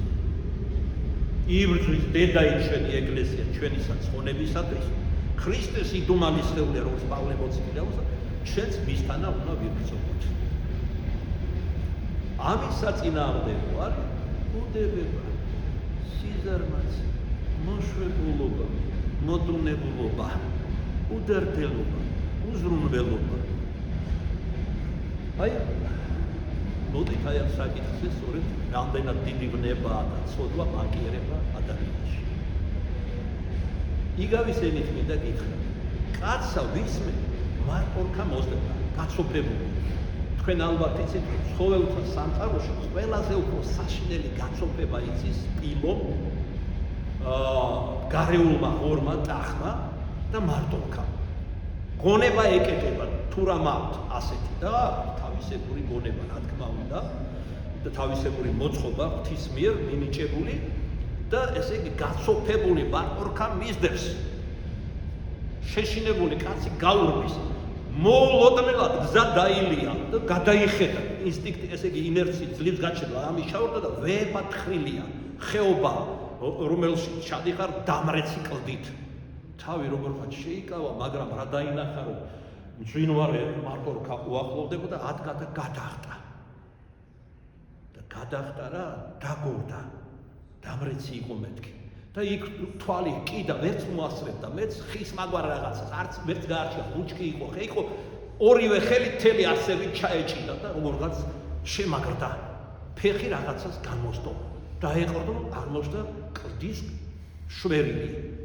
Speaker 1: იბრძვის დედაიჩვენი ეკლესია ჩვენისა ცხონებისათვის, ქრისტეს იდუმალისხეულე როგორც პავლე მოციქულს, ჩვენც მისთანა უნდა ვიბრძოლოთ. ამის საწინააღმდეგო არის უდებება, სიზარმაც, მოშვებულობა, მოდუნებულობა, უდარდელობა, უზრუნველობა. აი, მოდით აი ამ საკითხზე სწორედ რამდენად დიდი ვნებაა და ცოდვა მაკიერება ადამიანში. იგავის ენით მინდა გითხრა, კაცსა ვისმე მარტორქა მოსდება, გაცოფებული. თქვენ ალბათ იცით, რომ ცხოველთა სამყაროში ყველაზე უფრო საშინელი გაცოფება იცის სპილომ, გარეულმა ღორმა, ტახმა და მარტორქამ. გონება ეკეთება, თუ რა მაქვს ასეთი და თავისებური გონება, რა თქმა უნდა, და თავისებური მოწყობა ღვთის მიერ მინიჭებული და ესე იგი გაცოფებული მარტორქა მისდევს. შეშინებული კაცი გაურბის, მოულოდნელად გზა დაილია და გადაიხედა. ინსტინქტი, ესე იგი ინერცია ძლივს გაჩერდა, ამიშავრდა და ვეპათხრილია, ხეობა, რომელშიც ჩადიხარ დამრეცი კლდით. თავი როგორღაც შეიკავა, მაგრამ რა დაინახა, რომ მძვინვარე მარტორქა უახლოვდებოდა, ადგა და გადახტა. და გადახტა რა, დაგორდა. დამრეცი იყო მეთქი. და იქ თვალი კიდა ვერც მოასწრებდა, მეც ხის მაგვარ რაღაცას, არც ვერც გაარჩია, ბუჩქი იყო, ხე იყო, ორივე ხელი თელი არსებით ჩაეჭიდა და როგორღაც შემაგრდა. ფეხი რაღაცას განმოსტო. დაეყრდო, აღმოჩნდა კლდის შვერილი.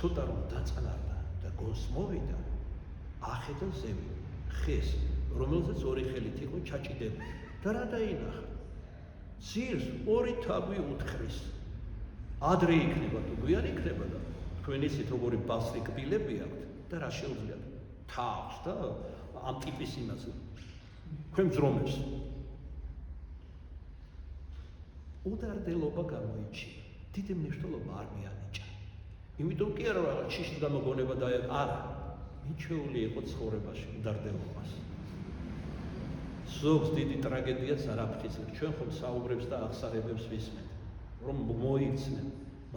Speaker 1: ცოტა რომ დაწანარდა და გონს მოვიდა, ახედა ზევი, ხეს, რომელზეც ორი ხელით იყო ჩაჭიდებული. და რა დაინახა? ძირს ორი თაგვი უთხრის. ადრე იქნება თუ გვიან იქნება და თქვენ იცით როგორი ბასრი კბილები აქვთ და რა შეუძლიათ თავს და ამ ტიპის იმას თქვენ ძრომებს. უდარდელობა გამოიჩინა, დიდი მნიშვნელობა არ მიანიჭა. იმიტომ კი არა რაღაც შიშის გამოგონება და არა, მიჩეული იყო ცხოვრებაში უდარდელობას. ზოგს დიდი ტრაგედიაც არ აფრთხილებს. ჩვენ ხომ საუბრებს და აღსარებებს ვისმენთ, რომ მოიქცნენ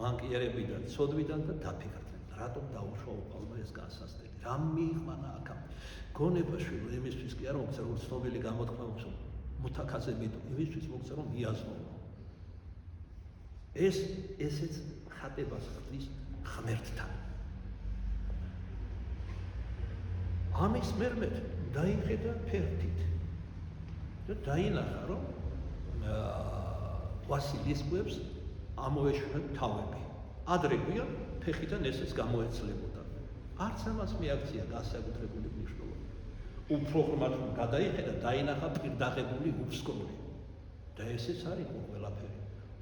Speaker 1: მანკიერებიდან, ცოდვიდან და დაფიქრდნენ, რატომ დაუშვა უფალმა ეს განსასწრები, რა მიიყვანა აქამ. გონებაშვილო იმისთვის კი არა მოგწერ, რომ ცნობილი გამოთქმა მოგწერ, მუთაქაზე მიდო, იმისთვის მოგწერ, რომ მიაზროვო. ესეც ხატებას ხდის ღმერთთან. ამის მერმედ დაიხედა ფერდით და დაინახა, რომ ვასილისკუებს ამოეშვნა თავები. ადრე გვიან ფეხიდან ესეც გამოეცლებოდა. არც ამას მიაქცია განსაკუთრებული მნიშვნელობა. უფრო ღრმად გადაიხედა, დაინახა პირდაღებული უფსკნური და ესეც არ იყო ყველაფერი.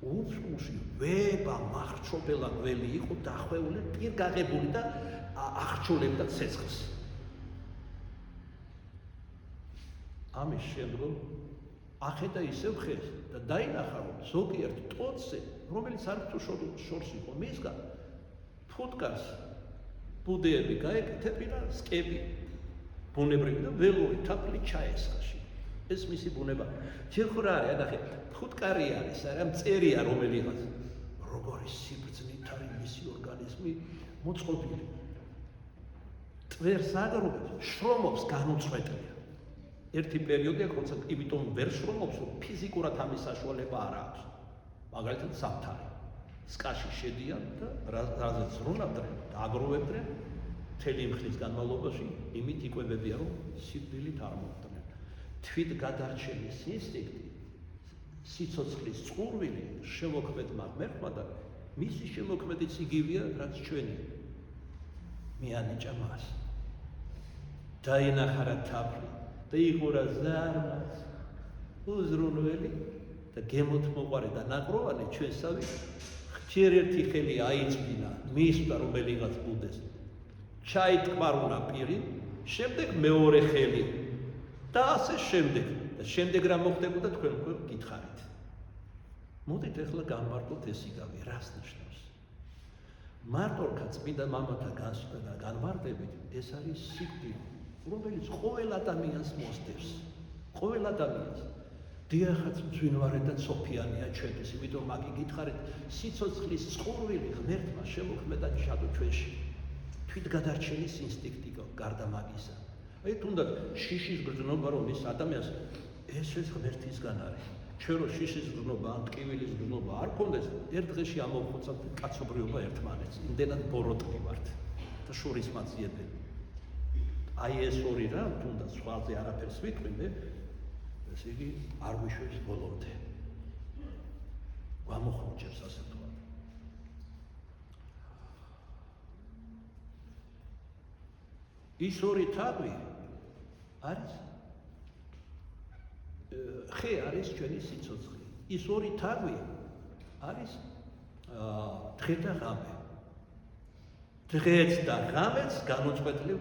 Speaker 1: უფსკნურში ვება მახრჩობელა გველი იყო დახვეული, პირგაღებული და აღჭოლებდა ცეცხლს. ამის შემდგომ ახედა ისევ ხეს და დაინახა, რომ ზოგიერთ ტოტზე, რომელიც არც თუ შორს იყო მისგან, ფუტკარს ბუდეები გაეკეთებინა, სკები, ბუნებრივი და ველური თაფლი ჩაესხაში. ეს მისი ბუნება. ჯერ ხო რა არის, ნახე, ფუტკარი არის, არა მწერია რომელიღაც. როგორი სიბრძნით არის მისი ორგანიზმი მოწყობილი. ტვერს აგროვებს, შრომობს განუწყვეტია. ერთი პერიოდი აქვს, როცა იმიტომ ვერ შრომობს, რომ ფიზიკურად ამის საშუალება არ აქვს. მაგალითად საფთარი. სკაში შედიან და რაზეც ზრუნავდნენ და აგროვებდნენ, მთელი მხრის განმავლობაში იმით იკვებებიან, რომ სიკვდილით არ მოხვდნენ. თვით გადარჩენის ინსტინქტი, სიცოცხლის წყურვილი შემოქმედმა ღმერთმა და მისი შემოქმედიც იგივეა, რაც ჩვენი. მიანიჭა მას. დაინახა რა თაფლი და იყო რა ზარმაც, უზრუნველი და გემოთ მოყარე და ნაყროვანი ჩვენსავი ერთ-ერთი ხელი აიწმინა, მისვა რომელიღაც ბუდეს. ჩაიტკბარულა პირი, შემდეგ მეორე ხელი და ასე შემდეგ. და შემდეგ რა მოხდებოდა თქვენ გითხარით. მოდით ახლა განმარტოთ ეს იგავი, რას ნიშნავს. მარტო წმინდა მამათა განმარტებით ეს არის სიკვდილი, რომელიც ყოველ ადამიანს მოსდევს. ყოველ ადამიანს. დიახაც მძვინვარე და ცოფიანია ჩვენთვის, იმიტომ მაგი გითხარით, სიცოცხლის წყურვილი ღმერთმა შემოქმედა ჩადო ჩვენში. თვითგადარჩენის ინსტინქტი გარდა მაგისა. აი თუნდაც შიშის გრძნობა რომ ის ადამიანს ეს ღმერთისგან არის. ჩვენ რო შიშის გრძნობა, ტკივილის გრძნობა არ გქონდეს, ერთ დღეში ამოვხოცავთ კაცობრიობა ერთმანეთს. იმდენად ბოროტი ვართ და შორის მაძიებელი. აი ეს ორი რა, თუნდაც სხვაზე არაფერს ვიტყვინე, ესე იგი არ ვიშვებს ბოლომდე. გამოხმოჭებს ასე თქვა. ის ორი თაგვი არის ხე არის ჩვენი სიცოცხლე. ის ორი თაგვი არის დღე და ღამე. დღეც და ღამეც განუწყვეტლივ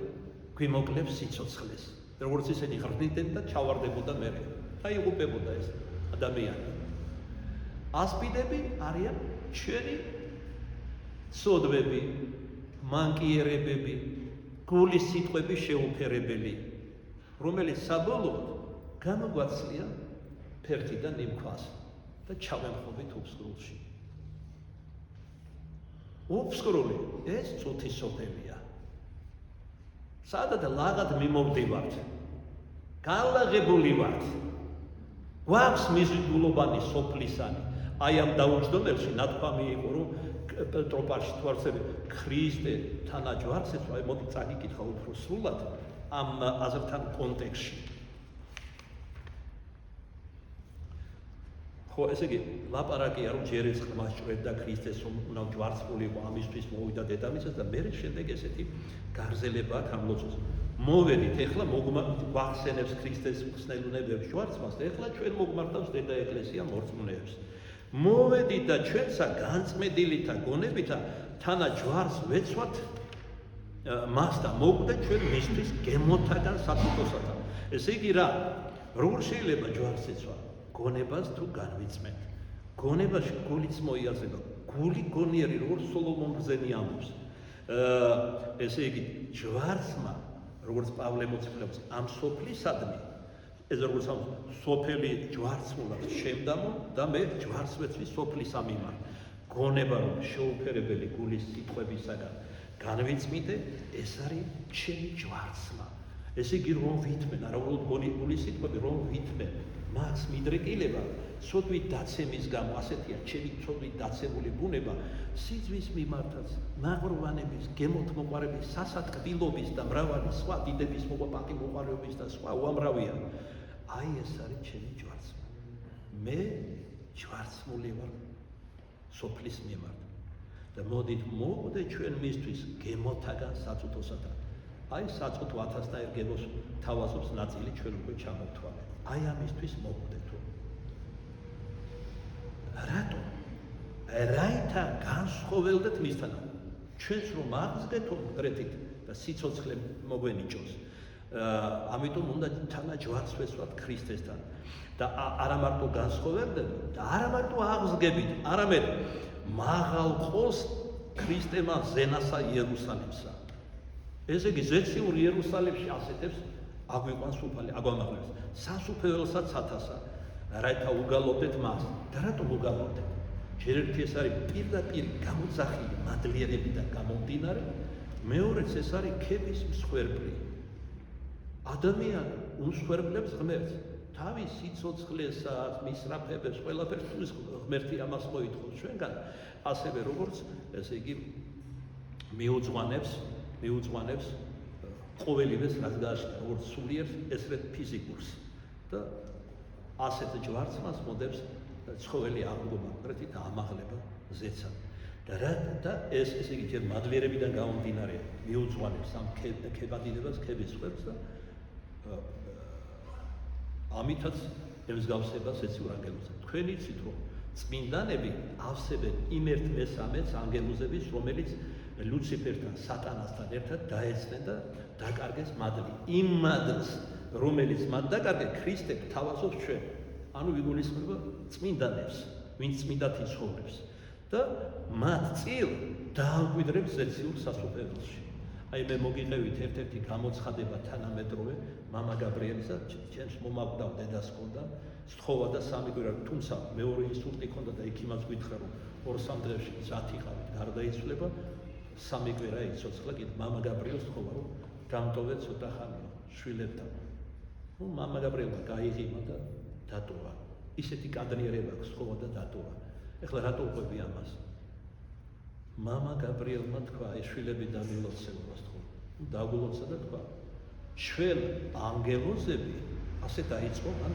Speaker 1: გვიმოკლებს სიცოცხლეს. როგორც ისინი ხრდიდნენ და ჩავარდებოდა მერე. აიღუპებოდა ეს ადამიანი. ასპიდები არიან ჩვენი სოდვები, მანკიერებები, გულის სიტყვების შეუფერებელი, რომელიც საბოლოოდ გამოგვაცლიან ფერდიდან იმქვას და ჩავემხობით უფსკრულში. უფსკრული ეს წუთის სოფელია. სადაც ლაღად მიმოვდივართ, განლაღებული ვართ. გვაქვს მიზიდულობანი სოფლისანი. აი ამ დაუჯდომელში ნათქვამი იყო, რომ პეტროპარში თვარცები ქრისტე თანაჯვარცებს, აი მოდი წაგიკითხა უფრო სრულად ამ აზრთან კონტექსტში. ხო, ესე იგი, ლაპარაკია, რომ ჯერ ეს ხმას ჭრებდა ქრისტეს, რომ უნდა ჯვარცმულიყო, ამისთვის მოვიდა დედამისას და მერე შემდეგ ესეთი გაგრძელება აქვს ამ ლოცვას. მოვედით, ეხლა გვახსენებს ქრისტეს ხსნელუნებებს ჯვარცმას და ეხლა ჩვენ მოგმართავს დედა ეკლესია მორწმუნეებს. მოვედით და ჩვენსა განწმენდილითა გონებითა თანა ჯვარს ვეცვათ მას და მოგვდა ჩვენ მისთვის გემოთაგან საფუძვლოსათა. ესე იგი რა, როგორ შეიძლება ჯვარს ეცვა? გონებას თუ განვიწმენთ. გონებაში გულიც მოიაზრება. გული გონიერი, როგორც სოლომონ ბრძენი ამბობს. ესე იგი, ჯვარსმა, როგორც პავლე მოციქულებს, ამ სოფლისადმი, ეს როგორც სოფელი ჯვარცმულად შემდამო და მე ჯვარს ვეცვი სოფლის ამ მიმართ. გონება რომ შეუფერებელი გულის სიტყვებისაგან განვიწმიდე, ეს არის ჩემი ჯვარცმა. ესე იგი რომ ვითმენ, არა უბრალოდ გულის სიტყვები, რომ ვითმენ. მას მიდრეკილება, ცოდვით დაცემის გამო, ასეთია ჩემი ცოდვით დაცემული ბუნება, სიძვის მიმართაც, ნაღრვანების, გემოთმოყვარების, სასატკბილობის და მრავალი სხვა დიდების პატიმოყვარეობის და სხვა უამრავია. აი ეს არის ჩემი ჯვარცმა. მე ჯვარცმული ვარ სოფლის მიმართ. და მოდით მოგვდე ჩვენ მისთვის გემოთაგან საწუთოსათა. აი საწუთო 1000 გემოს თავაზობს ნაწილი ჩვენ უკვე ჩამოვთვალეთ. აი ამისთვის მოგვდეთ. რატო? რაითა განსხოველდეთ მისთან. ჩვენს რომ აღზრდეთო მტრეთით და სიცოცხლე მოგვენიჭოს. ამიტომ უნდა თანა ჯვარს ვესვათ ქრისტესთან. და არა მარტო განსხოველდეთ და არა მარტო აღზრდებით, არამედ მაღალ ყოს ქრისტემა ზენასა იერუსალიმსა. ესე იგი ზეციურ იერუსალიმში ასეთებს აგვიყვანს უფალი, აგვამაღლებს. სასუფეველსაც 1000-ა. რაითა უგალობდეთ მას. და რატომ უგალობდეთ? ჯერ ერთი ეს არის პირდაპირ გამოძახილი მადლიერებიდან გამომდინარე, მეორეც ეს არის ქების მსხვერპლი. ადამიანი უსხვერპლებს ღმერთს. თავის სიცოცხლესაც, მისრაფებებს, ყველაფერს თუ ღმერთი ამას მოითხოვს ჩვენგან, ასევე როგორც ესე იგი მიუძღვანებს ყოველივეს რაც გააჩნია, როგორც სულიერს, ესრეთ ფიზიკურს და ასეთ ჯვარცმას მოდებს ცხოველი აღდგომა, მტრეთი და ამაღლება ზეცა. და ეს ესე იგი ჯერ მადლიერებიდან გამომდინარე მიუძღვანებს ამ ქებადიდებას, ქების ხვებს და ამითაც ემსგავსება ზეციურ ანგელოზებს. თქვენ იცით რომ წმინდანები ავსებენ იმ ერთ მესამედს ანგელოზების, რომელიც ლუციფერთან, სატანასთან ერთად დაეცნენ და დაკარგეს მადლი. იმ მადლს, რომელიც მათ დაკარგეს, ქრისტე გთავაზობს ჩვენ. ანუ ვიგულისხმება წმინდანებს, ვინც წმინდად იცხოვრებს და მათ წილ დაამკვიდრებს ზეციურ სასუფეველში. აი მე მოგიყევით ერთ-ერთი გამოცხადება თანამედროვე მამა გაბრიელისა, ჩემს მომაკვდავ დედას ჰქონდა სთხოვა და სამი კვირა, თუმცა მეორე ინსულტი ჰქონდა და იქ იმას გითხრა, რომ 2-3 დღეში ზათიყავით, გარდაიცვლება, სამი კვირა იცოცხლა, კიდე მამა გაბრიელს სთხოვა, რომ გამტოვე ცოტა ხანია შვილებთან. ნუ მამა გაბრიელმა გაიღიმა და დატოვა. ისეთი კადრიერება აქვს სთხოვა და დატოვა. ეხლა რატო ვყვები ამას? მამა გაბრიელმა თქვა, ეს შვილები დამილოცებობას თქო. დაგულოცა და თქვა, ჩვენ ანგელოზები ასე დაიწყო ან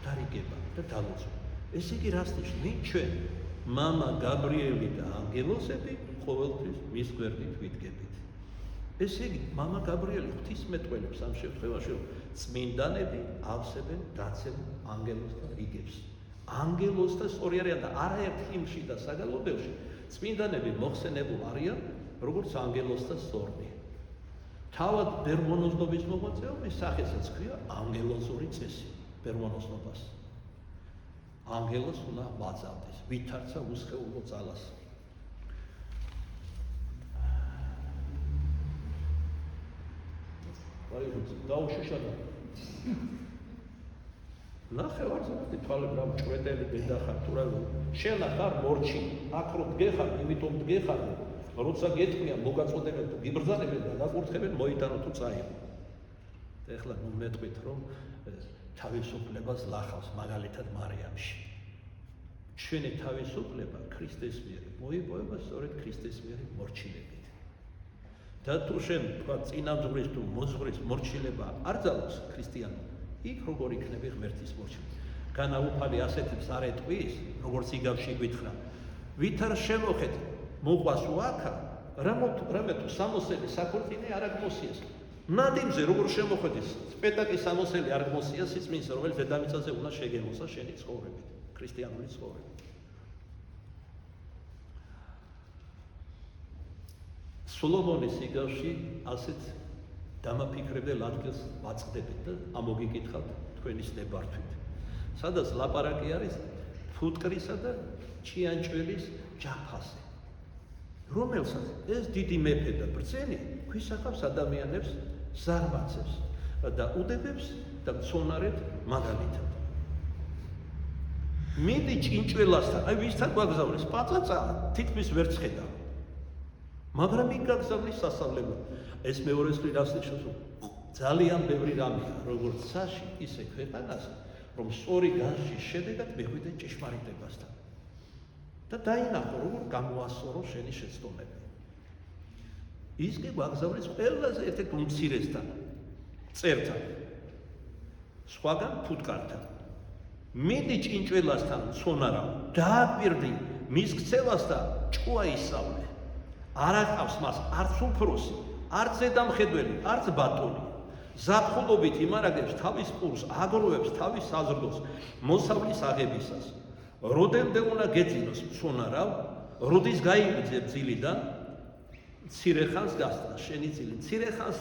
Speaker 1: დარიგება და დალოცვა. ესე იგი რას ნიშნავს? ჩვენ მამა გაბრიელი და ანგელოზები ყოველთვის მის გვერდით ვიდგებით. ესე იგი მამა გაბრიელი ღვთისმეტყველებს ამ შემთხვევაში, რომ წმინდანები ავსებენ დაცემ ანგელოზთა რიგებს. ანგელოზთა სწორი არიან და არაერთ ხიმში და საგალობელში წმინდანები მოხსენებულ არიან როგორც ანგელოზთა სწორნი. თავად ბერმონოზნობის მოღვაწეობის სახესაც ქვია ანგელოზური წესი ბერმონოზნობას. ანგელოზს უნდა ვაწავდეს, ვითარცა უსხეულო ძალას. დაუშუშადა. ნახევარზე თვალე გამჭვეტელი დედა ხარ თუ რა შენ ხარ მორჩი აქ რო დგეხარ იმიტომ დგეხარ როცა გეტყვია მოგაწოდებენ და გიბრძანებენ და გაკურთხებენ მოიტანო თუ წაიღო და ეხლა ნუ მეტყვით რომ თავისუფლებას ლახავს მაგალითად მარიამში ჩვენი თავისუფლება ქრისტეს მიერ მოიპოვება სწორედ ქრისტეს მიერ მორჩილებით და თუ შენ თქვა წინამძღვრის თუ მოძღვრის მორჩილება არ ძალოს ქრისტიანობა იქ როგორ იქნება ღმერთის მორჩილი. განაუფალი ასეთებს არ ეტყვის, როგორც იგავში გითხრა. ვით არ შემოხედ, მოყვას ვაქა, რამე თუ სამოსელი საქორწინე არ აღმოსიეს. ნადიმზე როგორ შემოხედის, სპეტაკი სამოსელი არ აღმოსიეს ის მის, რომელიც დედამიწაზე უნდა შეგემოსა შენი ცხოვრებით, ქრისტიანული ცხოვრებით. სოლომონის იგავში ასეთ დამაფიქრებელ ადგილს ვაწყდებით და ამოგიკითხავთ თქვენი ნებართვით. სადაც ლაპარაკი არის ფუტკრისა და ჭიანჭველის ჯაფაზე. რომელსაც ეს დიდი მეფე და ბრძენი ქვისახავს ადამიანებს ზარმაცებს და უდებებს და მცონარედ მაგალითად. მიდი ჭინჭველასთან, აი ვისთან გვაგზავნეს, პაწაწა თითქმის ვერ ცხედავ. მაგრამ იქ გაგზავნის სასწავლებლად. ეს მეორე სკრიდავს ნიშნავს, ძალიან ბევრი რამეა, როგორც საში, ისე ქვეყანაზე, რომ სწორი განსჯის შედეგად მეხვიდე ჭეშმარიტებასთან. და დაინახო, როგორ გამოასწორო შენი შეცდომები. ის კი გვაგზავნის ყველაზე ერთ-ერთ უმცირესთან, წერთან, სხვაგან ფუტკართან. მიდი ჭინჭველასთან მცონარავ, დააკვირდი მის ქცევას და ჭკუა ისავლე. არ აყავს მას არც უფროსი, არც ზედამხედველი, არც ბატონი. ზაფხულობით იმარაგებს თავის პურს, აგროვებს თავის საზრდოს, მოსავლის აღებისას. როდემდე უნდა გეძინოს მცონარავ, როდის გაიგრძებ ძილიდან, მცირე ხანს გასტანს შენი ძილი, მცირე ხანს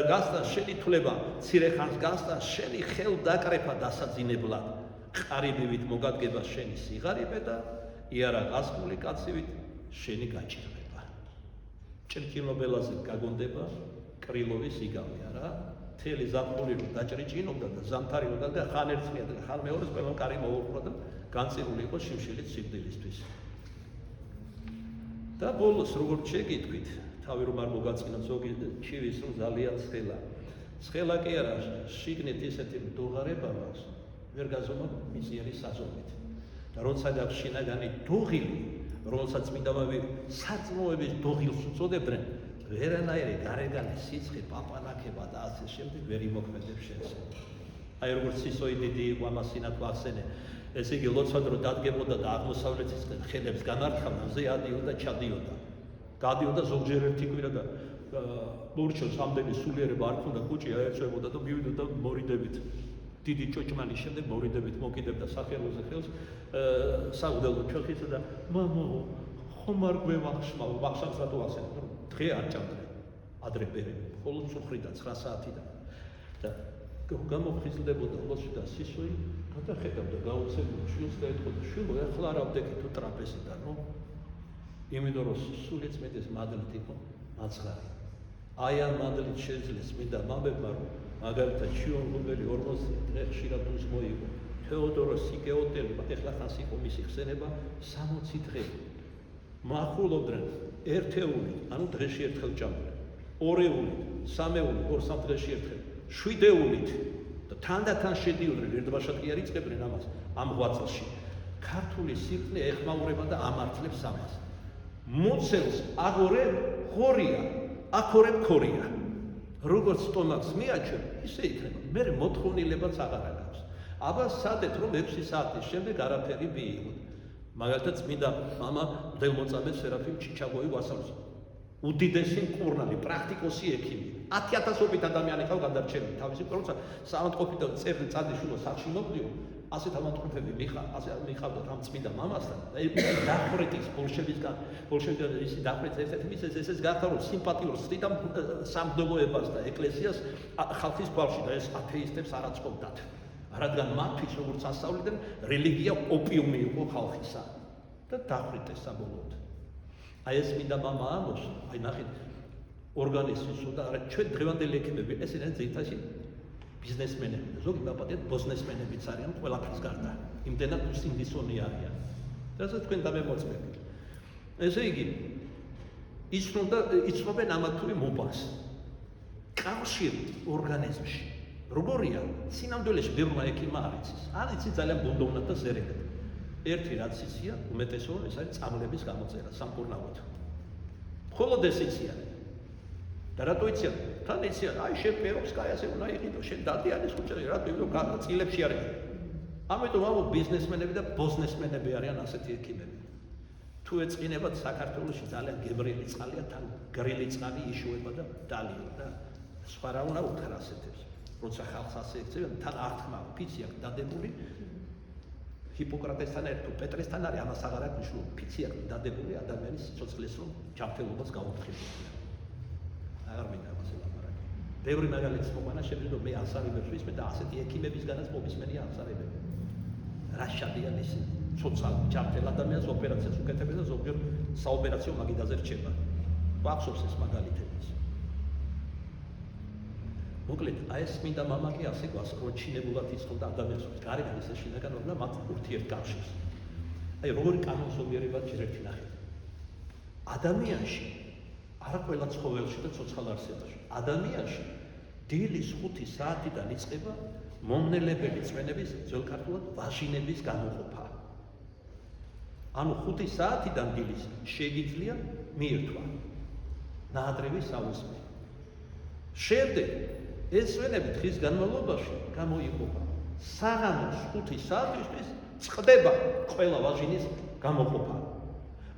Speaker 1: გასტანს შენი თვლება, მცირე ხანს გასტანს შენი ხელდაკრეფა დასაძინებლად. ყარიბივით მოგადგება შენი სიღარიბე და იარაღ ასმული კაცივით შენი გაჭირვება. ჭრჭინობელაზე გაგონდება კრილოვის იგავი არა? მთელი ზაფხული რომ დაჭრიჭინობდა და ზამთარი რომ და ხან ერთხმია და ხან მეორეს ყველა კარი მოუყვრა და განწირული იყო შიმშილით სიკვდილისთვის. და ბოლოს როგორც შეგიტყვით, თავი რომ არ მოგაწინა ზოგი ჩივის რომ ძალიან ცხელა. ცხელა კი არა, შიგნით ისეთი დუღარება მაქვს, ვერ გაზომა მიზიერი საზომით. და როცა გაქვს შინაგანი დუღილი, რომელსაც წმინდანები საწმოების დუღილს უწოდებდნენ, ვერანაირი გარეგანი სიცხე, პაპანაკება და ასე შემდეგ ვერ იმოქმედებს შენს. აი როგორც სისოი დიდი იყო ამას სინათ ვახსენე. ესე იგი ლოცვად რო დადგებოდა და აღმოსავლეთისკენ ხელებს განართავდა, მზე ადიოდა, ჩადიოდა. გადიოდა ზოგჯერ ერთი კვირა და ლურჩოს ამდენი სულიერება არ ქონდა, კუჭი აეწევოდა და მივიდოდა მორიდებით. დიდი ჭოჭმანის შემდეგ მოვიდებით მოკიდებდა სახელოზე ხელს საუდელო ჩოხისა და მამო ხომ არ გვევახშმავ ვახშამს რატო ასეთ დღე არ ჭამდრე ადრე ბერე მხოლოდ წუხრიდან 9 საათიდან და გამოფხიზლდებოდა ლოცვი და სისვი გადახედავდა გაუცემელ შვილს და ეთქოდა შვილო ახლა არ ავდექი თუ ტრაპეზიდან იმიტომ რომ სულიც მედეს მადლით იყო მაცხარი აი ამ მადლით შეძლეს მინდა მამებმა რომ მაგალითად შიომღობელი 40 დღე ხშირად უსმო მოიგო თეოდოროს სიკეოტელი ეხლა ხან სიყო მისი ხსენება 60 დღე მახულობდნენ ერთეული ანუ დღეში ერთხელ ჭამდნენ ორეული სამეული 2-3 დღეში ერთხელ შვიდეულით და თანდათან შედიოდნენ ერთბაშად კი არ იწყებდნენ ამას ამ ღვაწლში ქართული სიყნე ეხმაურება და ამართლებს ამას მოცელს აგორებ ხორია აკორებ ქორია როგორც სტომაქს მიაჩვენ ისე იქნება მე მოთხოვნილებაც აღარ აქვს აბა სადეთ რომ 6 საათის შემდეგ არაფერი მიიღოთ მაგალითად წმინდა მამა მდელმოწამე სერაფიმ ჩიჩაგოვი გვასწავლის უდიდესი მკურნალი პრაქტიკოსი ექიმი 10,000-ობით ადამიანი ყავ გადარჩენილი თავისი პროცესა სამწყობიდან წერილ წადიშულო სახში მოკდიო ასეთ ამატყუფები მიხავდა ამ წმინდა მამასთან და დახვრეტის ბოლშევიკების ისი დახვრეტის ერთ-ერთი მის ესეც გახდა რომ სიმპათიურს ცდიდა სამგდელოებას და ეკლესიას ხალხის ბავში და ეს ათეისტებს არ აწყობდათ რადგან მათთვის როგორც ასწავლიდნენ რელიგია ოპიუმი იყო ხალხისა და დახვრიტეს საბოლოოდ აი ეს მინდა მამა ამოს აი ნახეთ ორგანიზმის და არა ჩვენ დღევანდელი ექიმები ეს είναι ძირითადად ბიზნესმენები ზოგი დაპატეთ ბიზნესმენებიც არიან ყველაფრის გარდა იმდენად სინდისონი არიან რასაც თქვენ დამემოწმებით ესე იგი იცნობენ ამა თუ იმ უბანს კავშირი ორგანიზმში როგორია სინამდვილეში ბევრმა ექიმმა არ იცის არ იცის ძალიან ბუნდოვნად და ზერელად ერთი რაც იცია უმეტესობა ეს არის წამლების გამოწერა სამკურნალოდ მხოლოდ ეს იციან და რატო იციან თან იციან აი შენ პეროვსკაიაზე უნდა იყიდო შენ დადიანის ხუჭი რატო იმიტომ წილებში არის ამიტომ ამ ბიზნესმენები და ბოზნესმენები არიან ასეთი ექიმები თუ ეწყინებათ საქართველოში ძალიან გებრიელი წყალია თან გრილი წყალი იშუება და დალიო და სხვა რა უნდა უთხრა ასეთებს როცა ხალხს ასე ექცევენ თან ართმა ფიცი აქვს დადებული ჰიპოკრატესთან ერთო პეტრესთან არის ამას აღარ აქვს მნიშვნელობა ფიცი აქვს დადებული ადამიანის სიცოცხლეს რომ ჯანმრთელობას გაუთხებია აღარ მინდა ამაზე ლაპარაკი ბევრი მაგალითს მოგონა შეიძლება მე ასარებებს ვისმე და ასეთი ექიმებისგანაც მომისმენია ასარებები რა შადიან ისინი ცოცხალ ჯანმრთელ ადამიანს ოპერაციას უკეთებენ და ზოგჯერ საოპერაციო მაგიდაზე რჩება გვახსოვს ეს მაგალითებიც მოკლედ აი ეს მინდა მამა კი ასე გვასროჩინებულად იცნობდა ადამიანს გარეგან ესე შინაგან უნდა მათ ურთიერთკავშირს აი როგორი კანონზომიერება ჯერერთი ნახეთ ადამიანში არა ყველა ცხოველში და ცოცხალ არსებაში ადამიანში დილის 5 საათიდან იწყება მომნელებელი წვენების ძველ ქართულად ვაჟინების გამოყოფა ანუ 5 საათიდან დილის შეგიძლია მიირთვა ნაადრევი საუზმე შემდეგ ეს წვენები დღის განმავლობაში გამოიყოფა საღამოს 5 საათისთვის წყდება ყველა ვაჟინის გამოყოფა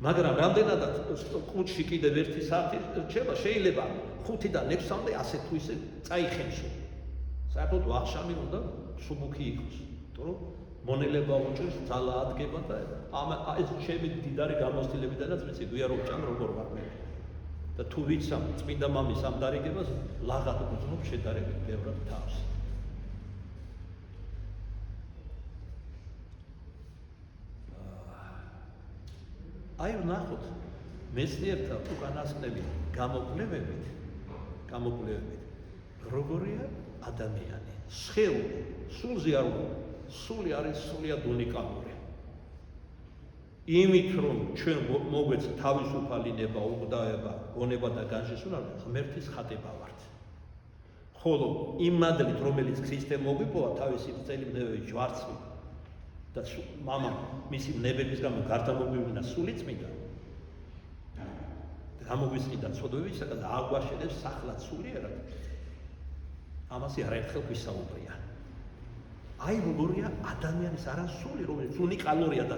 Speaker 1: მაგრამ რამდენადაც ყუთში კიდევ 1 საათი რჩება შეიძლება 5-დან 6-მდე ასე თუ ისე წაიხემსო საერთოდ ვახშამი უნდა სუბუქი იყოს იმიტომ რომ მონელება უჭირს ძალა ადგება და ეს ჩემი დიდარი გამოცდილებიდანაც ვიცი ვიარო ჭამ როგორ ვარ მე და თუ ვიცამ წმინდა მამის ამ დარიგებას ლაღად გძნობ შედარებით ბევრად თავს აი ვნახოთ მეცნიერთა უკანასკნელი გამოკვლევებით როგორია ადამიანი სხეული სულზე არ უნდა სული არის სულიად უნიკალური იმით რომ ჩვენ მოგვეცა თავისუფალინება, უყდაება, გონება და განშესრულება ღმერთის ხატება ვართ. ხოლო იმ მადლით რომელიც ქრისტემ მოგვიპოვა თავისი წელი ნებების ჯვარცმით და მამა მისი ნებების გამო გარდამოგვივინა სულიწმიდა გამოგვისყიდა ცოდვებისაგან და აგვაშენებს სახლად სულიერად ამაზე არაერთხელ გვისაუბრია აი როგორია ადამიანის არასული რომელიც უნიკალურია და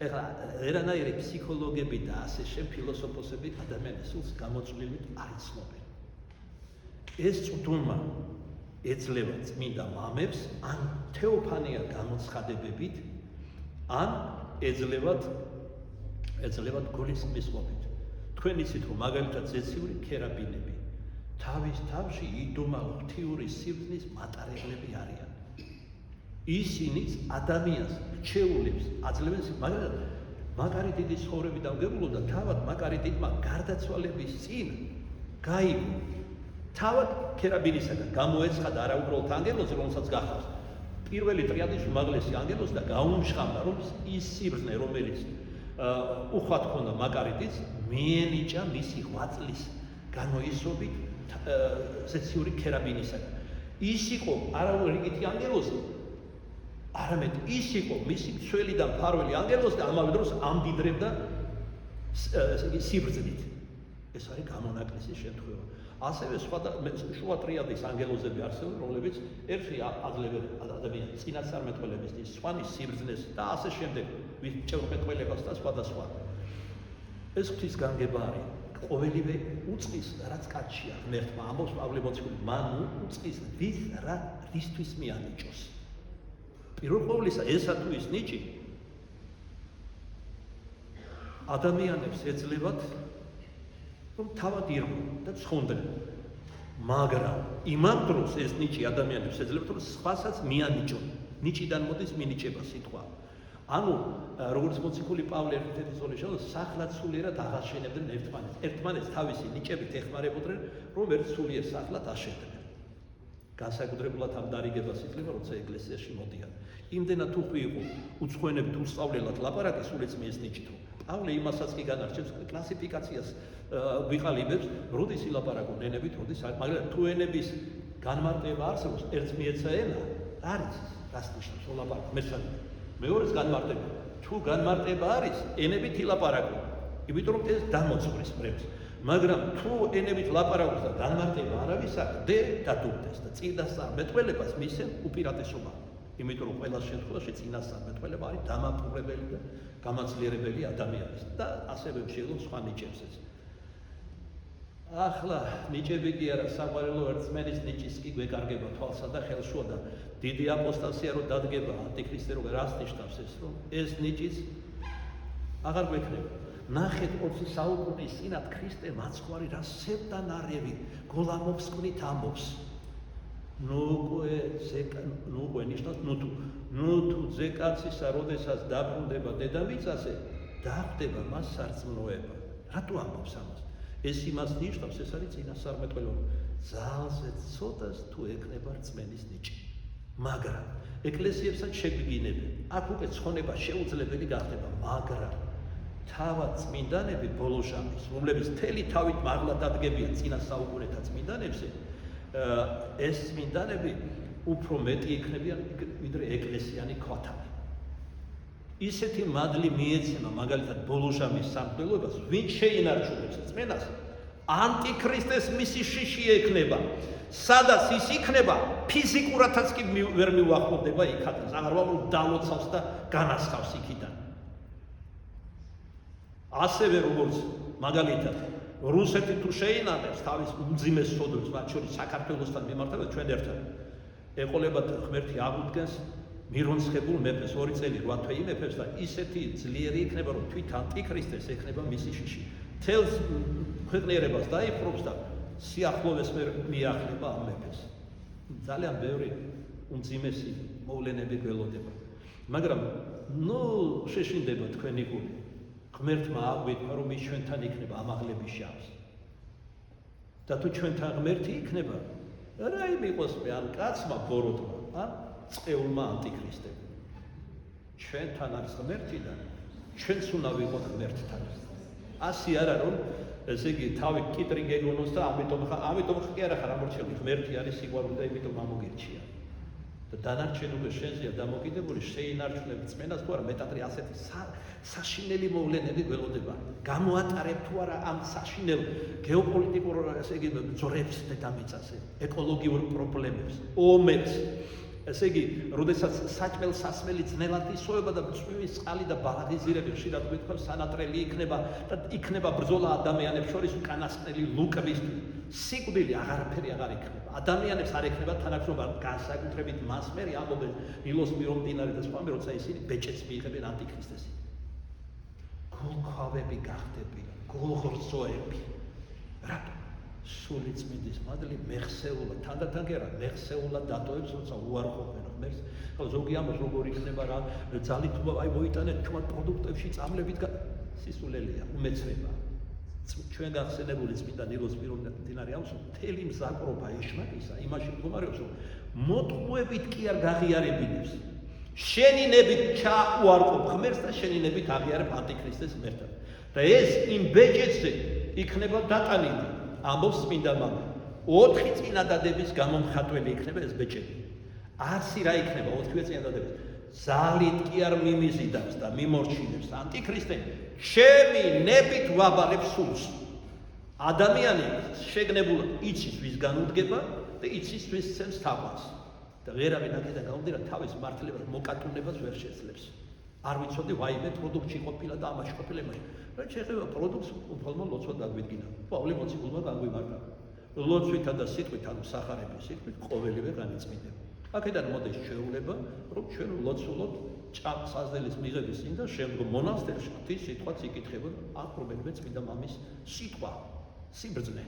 Speaker 1: ეხლა ერანაირი ფსიქოლოგები და ასე შენ ფილოსოფოსები ადამიანის სულს გამოწვლილით არ იცნობენ ეს წვდომა ეძლევა წმინდა მამებს, ან თეოფანია გამოცხადებებით, ან ეძლევათ გულისხმისყოფით. თქვენ იცით, რომ მაგალითად ზეციური ქერაბინები თავის თავში იდუმალ ღვთიური სიბრძნის მატარებლები არიან. ისინიც ადამიანს რჩეულებს აძლევენ, მაგრამ მაგარი დიდი ცხოვრები დამგებულოდა, თავად მაგარი დიდმა გარდაცვალების წინ გაიგო. თავად ქერაბინისაგან გამოეცხადა არაუბრალოდ ანგელოზი, რომელსაც გახავს პირველი ტრიადის უმაღლესი ანგელოზი და გაუმშყამდა, რომ ის სიბრძნე, რომელიც უხვად ქონდა მაგარი დიდს, მიენიჭა მისი ღვაწლის განოისობით ზეციური ქერაბინისაგან. ის იყო არა რიგითი ანგელოზი, არამედ ის იყო მისი მცველი და მფარველი ანგელოზი და ამავე დროს ამდიდრებდა სიბრძნით. ეს არის გამონაკლისის შემთხვევა. ასევე შუა ტრიადის ანგელოზები არსებობენ, რომლებიც ერთი აძლევენ ადამიანის წინასწარმეტყველების სხვანის სიბრძნეს და ასე შემდეგ, ჭევრმეტყველებას და სხვადასხვა. ეს ღვთის განგება არის. ყოველივე უწყის, რაც კაცშია, ღმერთმა ამბობს პავლე მოციქული, მან უწყის ვის რა რისთვის მიანიჭოს. პირველ ყოვლისა ესა თუ ის ნიჭი ადამიანებს ეძლევათ, რომ თავად ირგვლონ და ცხონდნენ. მაგრამ იმავ დროს ეს ნიჭი ადამიანებს ეძლევათ, რომ სხვასაც მიანიჭონ. ნიჭიდან მოდის მინიჭება სიტყვა. ანუ როგორც მოციქული პავლე ერთ-ერთი ზოლი შეძლო, სახლად სულიერად აღაშენებდნენ ერთმანეთს. ერთმანეთს თავისი ნიჭებით ეხმარებოდნენ, რომ ერთ სულიერ სახლად აშენდნენ. განსაკუთრებულად ამ დარიგებას იძლევა, როცა ეკლესიაში მოდიან. იმდენად უხვი იყო უცხოენებით უსწავლელად ლაპარაკი სულიწმიეს ნიჭით. პავლე იმასაც კი განარჩევს კლასიფიკაციას ვიყალიბებს, როდის ილაპარაკონ ენებით, როდის არ, მაგრამ თუ ენების განმარტება არსებობს, ერთს მიეცა ენა, არის რას ნიშნავს ლაპარაკი, მესამე. მეორეს განმარტება. თუ განმარტება არის, ენებით ილაპარაკო. იმიტომ რომ ეს დამოწურის პრებს. მაგრამ თუ ენებით ლაპარაკობს და განმარტება არავის აქვს, დადუმდეს და წინასწარმეტყველებას მისცემ უპირატესობა. იმიტომ რომ ყველა შემთხვევაში წინასწარმეტყველება არის დამაპყრობელი და გამაძლიერებელი ადამიანის და ასევე შეიძლება სხვა ნიჭებსაც. ახლა ნიჭები კი არა, საყვარელო ერთმენის ნიჭის კი გვეკარგება თვალსა და ხელშუა და დიდი აპოსტასია რო დადგება ანტიქრისტე რო რას ნიშნავს ეს, რომ ეს ნიჭიც აღარ გვექნება. ნახეთ 20 საუკუნის წინათ ქრისტე მაცხვარი რა სევდან არევი გოლამობს ქმნით ამბობს. ნუ ნიშნავს ნუ თუ ზეკაცისა როდესაც დაბრუნდება დედამიწაზე დახვდება მას სარწმუნოება. რატო ამბობს ამას? ეს იმას ნიშნავს, ეს არის წინასწარმეტყველება. ძალზე ცოტას თუ ეკნება რწმენის ნიჭი. მაგრამ ეკლესიებსაც შეგვიგინებენ. აქ უკვე ცხონება შეუძლებელი გახდება, მაგრამ თავად წმინდანები ბოლოშამის, რომლებიც მთელი თავით მაღლა დადგებიან წინა საუკუნეთა წმინდანებზე, ეს წმინდანები უფრო მეტი იქნებიან ვიდრე ეკლესიანი ქვათანი. ისეთი მადლი მიეცემა მაგალითად ბოლოშამის სამღვდელოებას, ვინ შეინარჩუნებს წმენას, ანტიქრისტეს მისი შიში ექნება. სადაც ის იქნება, ფიზიკურადაც კი ვერ მიუახლოვდება იქადან, აღარ ვამბობ დალოცავს და განასხავს იქიდან. ასევე როგორც მაგალითად რუსეთი თუ შეინანებს თავის უმძიმეს სოდროს, მათ შორის საქართველოსთან მიმართებად ჩვენ ერთად ეყოლებათ ღმერთი აღუდგენს მირონცხებულ მეფეს 2 წელი 8 თვე იმეფებს და ისეთი ძლიერი იქნება, რომ თვით ანტიქრისტეს ექნება მისი შიში. თელს ქვეყნიერებას დაიპყრობს და სიახლოვეს მიახლება ამ მეფეს. ძალიან ბევრი უმძიმესი მოვლენები გველოდება. მაგრამ შეშინდება თქვენი გული. ღმერთმა აღვიქვა, რომ ის ჩვენთან იქნება ამაღლების შავს. და თუ ჩვენთან ღმერთი იქნება, რა იმიყოს მე ან კაცმა ბოროტმა, ან წეულმა ანტიქრისტემ. ჩვენთან არის ღმერთი და ჩვენც უნდა ვიყოთ ღმერთთან. ასე არა რომ ესე იგი თავი კიტრი გეგონოს და ამიტომ კი არა ხარ ამორჩეული, ღმერთი არის სიყვარული და იმიტომ ამოგირჩია. და დანარჩენობა შენზეა დამოკიდებული, შეინარჩუნებ წმენას თუ არა, მეტად ასეთი საშინელი მოვლენები გველოდება. გამოატარებ თუ არა ამ საშინელ გეოპოლიტიკურ ესე იგი ძორებს დედამიწაზე, ეკოლოგიურ პრობლემებს, ომებს, ესე იგი, როდესაც საჭმელ სასმელი ძნელად ისოვება და წვიმის წყალი და ბალაღიზირები ხშირად გვითხოვს, სანატრელი იქნება და იქნება ბრძოლა ადამიანებს შორის უკანასკნელი ლუკების სიკვდილი აღარაფერი აღარ იქნება. ადამიანებს არ ექნება თანახმობა განსაკუთრებით მას მერე ამბობენ ნილოს მირო მდინარე და სხვა მე როცა ისინი ბეჭედს მიიღებენ ანტიქრისტეს. გულქვავები გახდებიან, გულღრწოები. რატო? სული წმინდის მადლი მეხსეულა, თანდათან კი არა, მეხსეულა დატოვებს, როცა უარყოფენ ღმერთს. ხო, ზოგი ამბობს როგორ იქნება რა, ძალით აი მოიტანეთ ჩვენ პროდუქტებში წამლებით სისულელია, უმეცრება. ჩვენ გახსენებული წმინდა ნილოს მირო მდინარე აქვს მთელი მზაკრობა ეშმაკისა, იმაში მდგომარეობს, რომ მოტყუებით კი არ გაღიარებინებს. შენი ნებით ჩაუარყოფ ღმერთს და შენი ნებით აღიარებ ანტიქრისტეს ღმერთად. და ეს იმ ბეჭედზე იქნება დატანილი. ამბობს წმინდა მამა. 4 წინადადების გამომხატველი იქნება ეს ბეჭედი. არცი რა იქნება 4 წინადადების. ძალით კი არ მიმიზიდავს და მიმორჩინებს ანტიქრისტე. ჩემი ნებით ვაბარებ სულს. ადამიანი შეგნებულად იცის ვისგან უდგება და იცის ვის ცემს თაყვანს. და ვერავინ აქედან გამომდინარე თავის მართლებას მოკატუნებას ვერ შეძლებს. არ ვიცოდი ვაიმე პროდუქტში ყოფილა და ამაში ყოფილა იმაში. რა შეიძლება პროდუქტს უფალმა ლოცვა დაგვიდგინა. პავლე მოციქულმა გაგვიმართა. ლოცვითა და სიტყვით ანუ სახარების სიტყვით ყოველივე განიწმინდება. აქედან მოდის შეეულება, რომ ჩვენ ლოცულობთ საზდელის მიღების წინ და შემდგომ მონასტერში ღვთის სიტყვაც იკითხებოდა, აქ რომელიმე წმინდა მამის სიტყვა, სიბრძნე.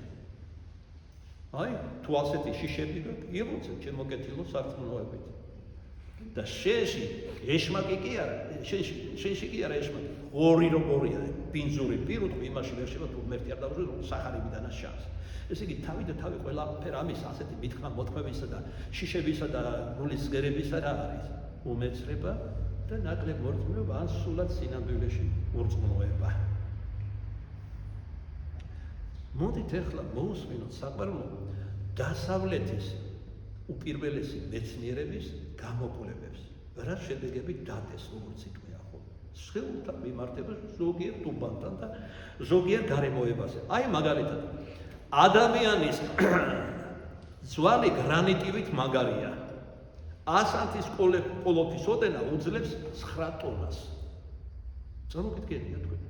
Speaker 1: აი, თუ ასეთი შიშები გაქვს, იღუცე ჩემო კეთილო სარწმუნოებით. და შენში ეშმაკი კი არა, შენში კი არა ეშმაკი. ორი როგორია, პინძური პირუტყვი იმაში ვერ შევა თუ ღმერთი არ დაუშვი, რომ სახარებიდან შანს. ესე იგი, თავი და თავი ყველაფერ ამის ასეთი მithმა მოთქმებისა და შიშებისა და გულის გერებისა რა არის? უმეცრება და ნაკლებ მორწმუნეობა ან სულად სინამდვილეში მორწმუნოება. მოდით ახლა მოусმინოთ საყვარელო დასავლეთის უპირველესი მეცნიერების გამოკვლევებს. რა შედეგები დადეს, როგორც იყვია ხო? სხეულთა მიმართებას ზოგიერთ უბანთან და ზოგიერთ გარემოებაზე. აი მაგალითად, ადამიანის ძვალი გრანიტივით მაგარია. 100 კოლოფის ოდენა უძლებს 9 ტონას. წარმოგიდგენია თქვენ?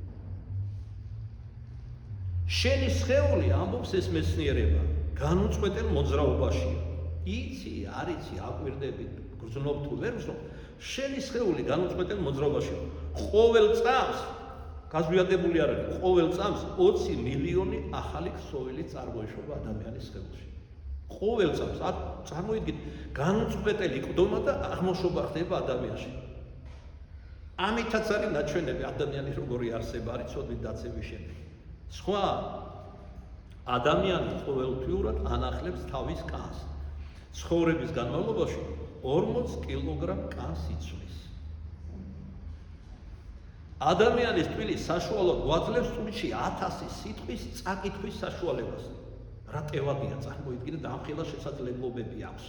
Speaker 1: შენი სხეული ამბობს ეს მეცნიერება განუწყვეტელ მოძრაობაშია. იცი, არ იცი, აკვირდები, გრძნობ თუ ვერ გრძნობ, შენი სხეული განუწყვეტელ მოძრაობაშია. ყოველ წამს გაზვიადებული არ არის, ყოველ წამს 20 მილიონი ახალი ქსოვილი წარმოიშვება ადამიანის სხეულში. ყოველ წამს, წარმოიდგინეთ, განუწყვეტელი ყდომა და აღმოშობა ხდება ადამიანში. ამითაც არის ნაჩვენები ადამიანი როგორი არსება არის ცოდვით დაცევის შემდეგ. სხვა ადამიანი ყოველთვიურად ანახლებს თავის კანს. ცხოვრების განმავლობაში 40 კილოგრამ კანს იცვლის. ადამიანის ტვინი საშუალოდ გვაძლევს წუთში 1000 სიტყვის წაკითხვის საშუალებას. რა ტევადია წარმოიდგინე და ამხელა შესაძლებლობები აქვს.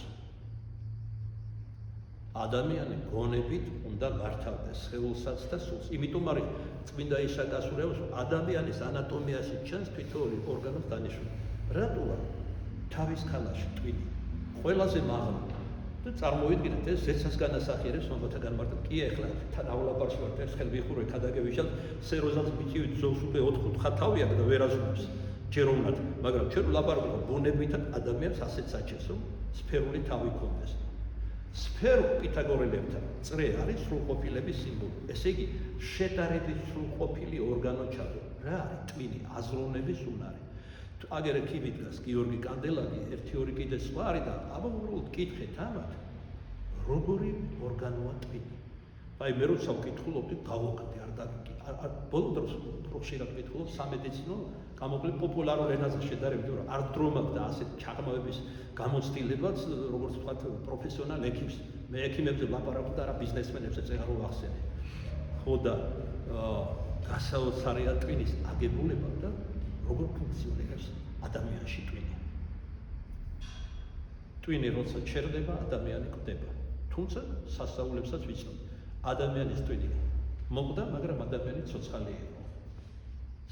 Speaker 1: ადამიანი გონებით უნდა მართავდეს სხეულსაც და სულს. იმიტომ არის წმინდა ისააკ ასურეავს ადამიანის ანატომიაში ჩანს თითოეული ორგანოს დანიშვნა. რატოა თავის ქალაში ტვინი ყველაზე მაღლა და წარმოიდგინეთ ეს ზეცას განასახიერებს მომათა განმარტებ. კი ახლა თან ავლაპარში ვარ ეს ხელ ვიხურე ქადაგევიშად სეროზაც ბიჭივით ზოლს უკვე 4-5 თავი აქვს და ვერ აზრობს ჯეროვნად, მაგრამ ჩვენ ვლაპარაკობთ ბუნებითად ადამიანს ასეც საჭირს რომ სფერული თავი ჰქონდეს. სფერო პითაგორელებთან წრე არის სრულყოფილების სიმბოლო. ესე იგი შედარებით სრულყოფილი ორგანო ჩადო. რა არის ტვინი? აზროვნების უნარი. აგერე ქიმი დგას გიორგი კანდელაკი, 1-2 კიდე სხვა არის და აბა უბრალოდ კითხეთ ამათ, როგორი ორგანოა ტვინი. აი მე როცა ვკითხულობდი, გავაკეთე არ ბოლო დროს ხშირად ვკითხულობ სამედიცინო გამოკვლევ პოპულარულ ენაზე შედარებით, რომ არ დრომავ და ასეთ ჩაღმავების გამოცდილებაც, როგორც ვთქვათ, პროფესიონალ ექიმს. მე ექიმებზე ვლაპარაკობ და რა ბიზნესმენებს ეწეღარო ვახსენე. ხო და გასაოცარია ტვინის აგებულება და როგორ ფუნქციონირებს ადამიანში ტვინი. ტვინი როცა ჩერდება, ადამიანი კვდება. თუმცა სასწაულებსაც ვიცნობ. ადამიანის ტვინი მოკვდა, მაგრამ ადამიანი ცოცხალი იყო.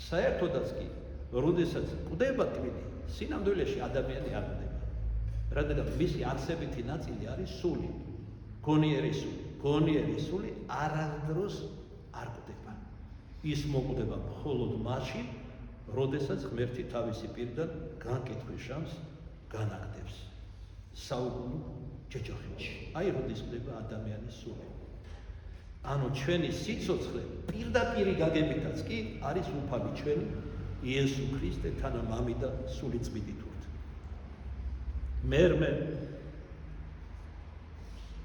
Speaker 1: საერთოდაც კი, როდესაც კვდება ტვინი, სინამდვილეში ადამიანი არ კვდება. რადგან მისი არსებითი ნაწილი არის სული. გონიერი სული არასდროს არ კვდება. ის მოკვდება მხოლოდ მაშინ, როდესაც ღმერთი თავისი პირიდან განკითხვის შანს განაგდებს. საუკუნო ჯეჯოხეთში. აი როდის კვდება ადამიანის სული. ანუ ჩვენი სიცოცხლე პირდაპირი გაგებითაც კი არის უფალი ჩვენი იესო ქრისტე თანა მამი და სული წმინდით ვართ. მერმე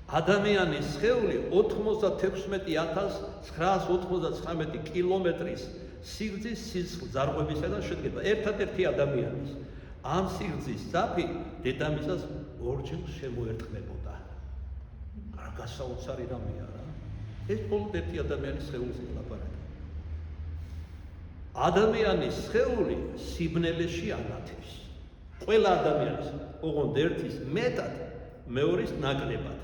Speaker 1: ადამიანის სხეული 96,999 კილომეტრის სიგრძის სისხლძარღვებისაგან შედგება. ერთადერთი ადამიანის ამ სიგრძის ძაფი დედამისას ორჯერ შემოერტყმებოდა. რა გასაოცარი რამეა რა. ეს მხოლოდ ერთი ადამიანის სხეულზე ლაპარაკია. ადამიანის სხეული სიბნელეში ანათებს. ყველა ადამიანის, ოღონდ ერთის მეტად, მეორის ნაკლებად.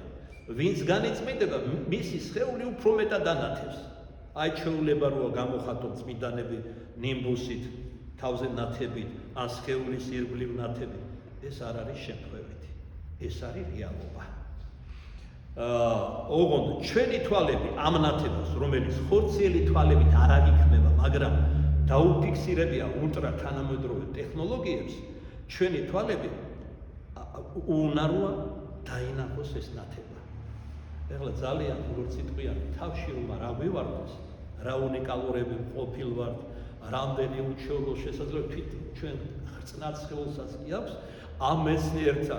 Speaker 1: ვინც განიწმინდება, მისი სხეული უფრო მეტად ანათებს. აი ჩვეულება როა გამოხატო წმინდანები ნიმბუსით, თავზე ნათებით, ან სხეულის ირგვლივ ნათებით. ეს არ არის შემთხვევითი. ეს არის რეალობა. ოღონდ ჩვენი თვალები ამ ნათებას, რომელიც ხორციელი თვალებით არ აღიქმება, მაგრამ დაუფიქსირებია ულტრა თანამედროვე ტექნოლოგიებს, ჩვენი თვალები უნაროა დაინახოს ეს ნათება. ეხლა ძალიან გულწრფელია თავში რომ რა ვივარდოს, რა უნიკალურები ყოფილვართ, რამდენი უჩვეულო შესაძლებლობა თვით ჩვენ ხრწნად სხეულსაც კი აქვს ამ მეცნიერთა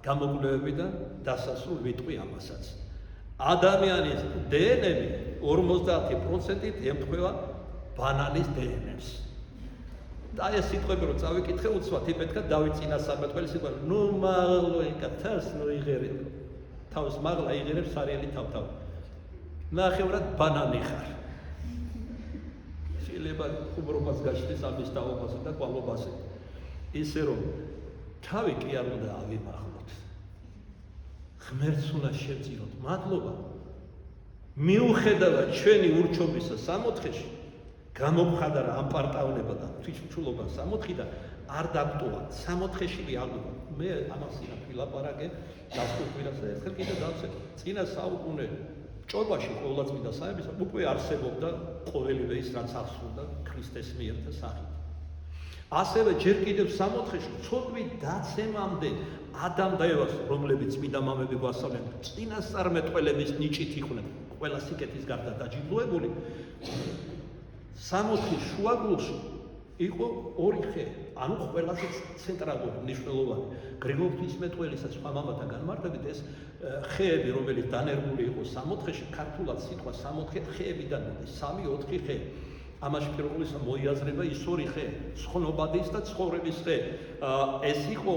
Speaker 1: გამოკვლევებიდან დასასრულ ვიტყვი ამასაც. ადამიანის დნმ 50%-ით ემთხვევა ბანანის დნმ-ს. და ეს სიტყვები რომ წავიკითხე უცბად იფეთქა დავით წინასწარმეტყველი სიტყვა ნუ მაღლო ეკათას ნუ იღერებ თავს მაღლა იღერებს სარიელი თავ ნახევრად ბანანი ხარ შეიძლება ხუმრობას გაჩნდეს ამის დაობასა და კვალობასა ისე რომ თავი კი არ უნდა ავიმაღლოთ ღმერთს უნდა შევწიროთ მადლობა მიუხედავად ჩვენი ურჩობისა სამოთხეში გამომხადარა ამ პარტავნება და თვითმჩულობა სამოთხიდან არ დაგტოვა სამოთხეში ვიალობა მე ამას ვილაპარაკე დასკვნას და ერთხელ კიდე დავცეთ წინა საუკუნე ჭორბაში ყოვლადწმინდა საერთოდ უკვე არსებობდა ყოველივე ის რაც აღსრულდა ქრისტეს მიერ და სახით ასევე ჯერ კიდევ სამოთხეში ცოდვით დაცემამდე ადამ და ევას რომლებიც წმინდა მამები გვასწავლენ წინასწარმეტყველების ნიჭით იყვნენ ყველა სიკეთის გარდა დაჯილდოებული სამოთხის შუაგულში იყო ორი ხე, ანუ ყველაზე ცენტრალური მნიშვნელოვანი. გრიგოლ ღვთისმეტყველისა სხვა მამათა განმარტებით ეს ხეები, რომელიც დანერგული იყო სამოთხეში, ქართულად სიტყვა სამოთხე ხეებიდან მოდის, 3-4 ხე. ამაში პირველისა მოიაზრება ის ორი ხე, ცხნობადის და ცხოვრების ხე. ეს იყო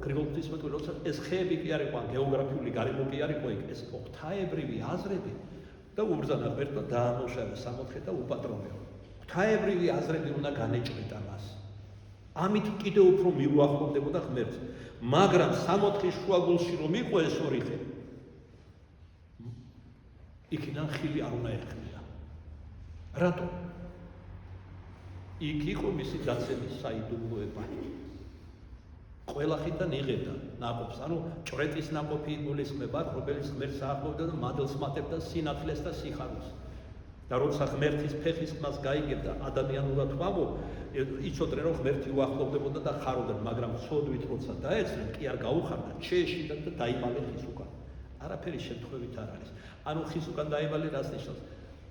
Speaker 1: გრიგოლ ღვთისმეტყველი, როცა ეს ხეები კი არ იყო, ან გეოგრაფიული გარემო კი არ იყო, ეს ღვთაებრივი აზრები და უბრძანა ღმერთმა დაამოშალა სამოთხე და უპატრონეო. ღვთაებრივი აზრები უნდა განეჭრიტა მას. ამით კიდევ უფრო მიუახლოვდებოდა ღმერთს. მაგრამ სამოთხის შუაგულში რომ იყო ეს ორი ხე, იქიდან ხილი არ უნდა ეხმია. რატო? იქ იყო მისი დაცემის საიდუმლოება. ყველა ხიდან იღებდა ნაყოფს, ანუ ჭრეტის ნაყოფი იგულისხმება, რომელიც ღმერთს აახლოვდა და მადლს მატებდა სინათლეს და სიხარულს. და როცა ღმერთის ფეხის ხმას გაიგებდა ადამიანურად ვამო, იცოდნენ რომ ღმერთი უახლოვდებოდა და ხარობდნენ, მაგრამ ცოდვით როცა დაეცნენ, კი არ გაუხარდა, შეეშიდა და დაიბალე ხის უკან. არაფერი შემთხვევით არ არის. ანუ ხის უკან დაიბალე რას ნიშნავს?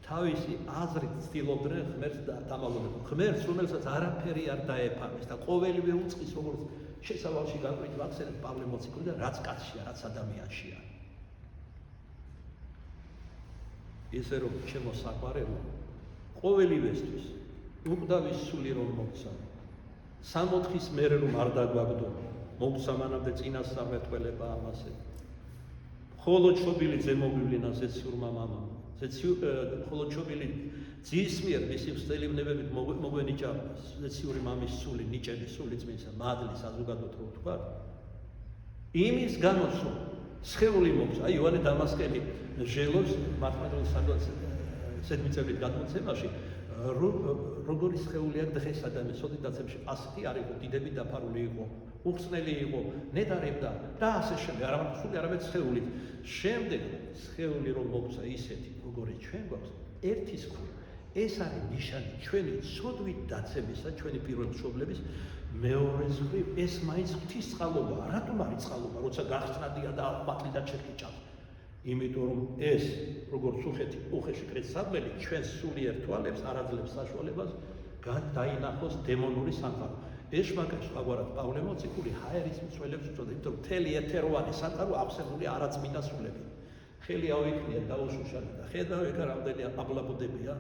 Speaker 1: თავისი აზრით ცდილობდნენ ღმერთს დამალულიყო. ღმერთს, რომელსაც არაფერი არ დაეფარეს და ყოველივე უწყის, როგორც შესავალში გაკვით ვახსენებ პავლე მოციქული და რაც კაცშია, რაც ადამიანშია. ისე რომ ჩემო საყვარელო, ყოველივესთვის უკვდავის სული რომ მოგცა. სამოთხის მერე რომ არ დაგვაგდო, მოგცა მანამდე წინასწარმეტყველება ამასე. მხოლოდ ჩობილი ზემოგვივლინა ზეციურმა მამამ. მხოლოდ ჩობილი ძის მიერ მისი ვსწელებნებებით მოგვენიჭა ზეციური მამის სული, ნიჭების სული წმინსა, მადლის საზოგადოდ რო ვთქვა. იმის განოს რომ სხეული მოგცა, აი იოანე დამასკელი ჟელოს მართლმადიდებლურ სედმიწევლით გადმოცემაში როგორი სხეული აქვს დღეს ადამიანს, ოდითაც ასეთი არ იყო, დიდები დაფარული იყო უხსნელი იყო, ნეტარებდა და ასე შემდეგ, სულ არამედ სხეული. შემდეგ სხეული რომ მოგცა ისეთი, როგორიც ჩვენ გვაქვს, ერთის ქვია. ეს არის ნიშანი ჩვენი ცოდვით დაცემისა, ჩვენი პირველი მშობლების, მეორეს მხრივ ეს მაინც ღვთისწყალობაა. რატომ არის წყალობა, როცა გახსნადია და მართლიდან ჩერკიჭავს? იმიტომ რომ ეს, როგორც უხეში კრეცსადმელი, ჩვენს სულიერ თვალებს არ აძლევს საშუალებას დაინახოს დემონური სამყარო. ეს მაგას სხვაგვარად პავლე მოციქული ჰაერის მცველებს უწოდა, იმიტომ რომ მთელი ეთეროვანი სამყარო აღსებული არაწმინდა სულები. ხელი ავიქნია დაუშუშანა და ხედავ ეკა რამდენი აბლაბუდებია.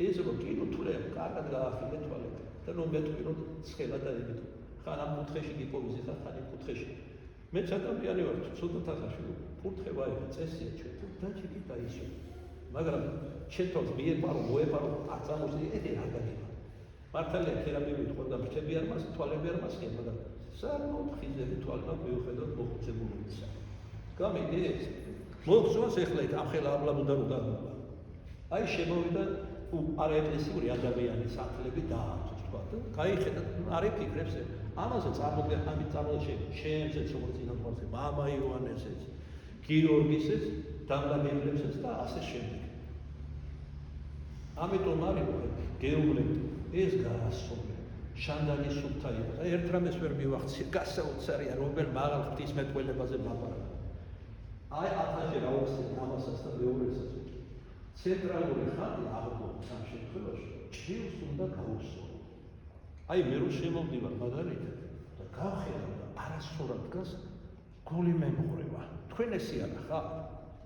Speaker 1: ეს რომ კიდო თულე კარგად გაახილე თვალები და რომ მეტყვი რომ ცხელა დაიგდო. ხან ამ კუთხეში გიპოვიზი ხან იმ კუთხეში. მე ჩატამიანი ვარ ცუდად ახაში კუთხე ვაიღე წესია ჩვენ და ჩიკი დაიშო. მაგრამ ჩვენ თავს მიეპარო მოეპარო არ წამოსი ეთე არ გაგება. მართალია თერაპიული თქონდა ფრთები არ მას თვალები არ მას ხება და საკმაოდ ხიზები თვალმა მიუხედავად მოხუცებულობისა. გამიგე ეს მოგწონს ეხლა ამ ხელა აბლაბუდა რო გადმოვა. აი შემოვიდა არაეკლესიური ადამიანის ახლები დააწყო თქვა და გაიხედა არ იფიქრებს ამაზე ამით წარმოჩენ ჩემზეც როგორც ინფორმაცია მამა იოანესეც გიორგისეც დამლაგებლებსაც და ასე შემდეგ. ამიტომ არის გეუბნები ეს გაასწორე შანდანი სუფთა იყო და ერთ რამეს ვერ მივახციე გასაოცარია რომელ მაღალ ღვთისმეტყველებაზე ლაპარაკა. აი ათაშე რა უხსენ ამასაც და მეორესაც ცენტრალური ხატი აღდგომის ამ შემთხვევაში ჭრილს უნდა გაუსწორო. აი მე რო შემოვდივარ მაგალითად და გავხედავ და არასწორად დგას გული მემღვრევა. თქვენ ესე არა ხარ?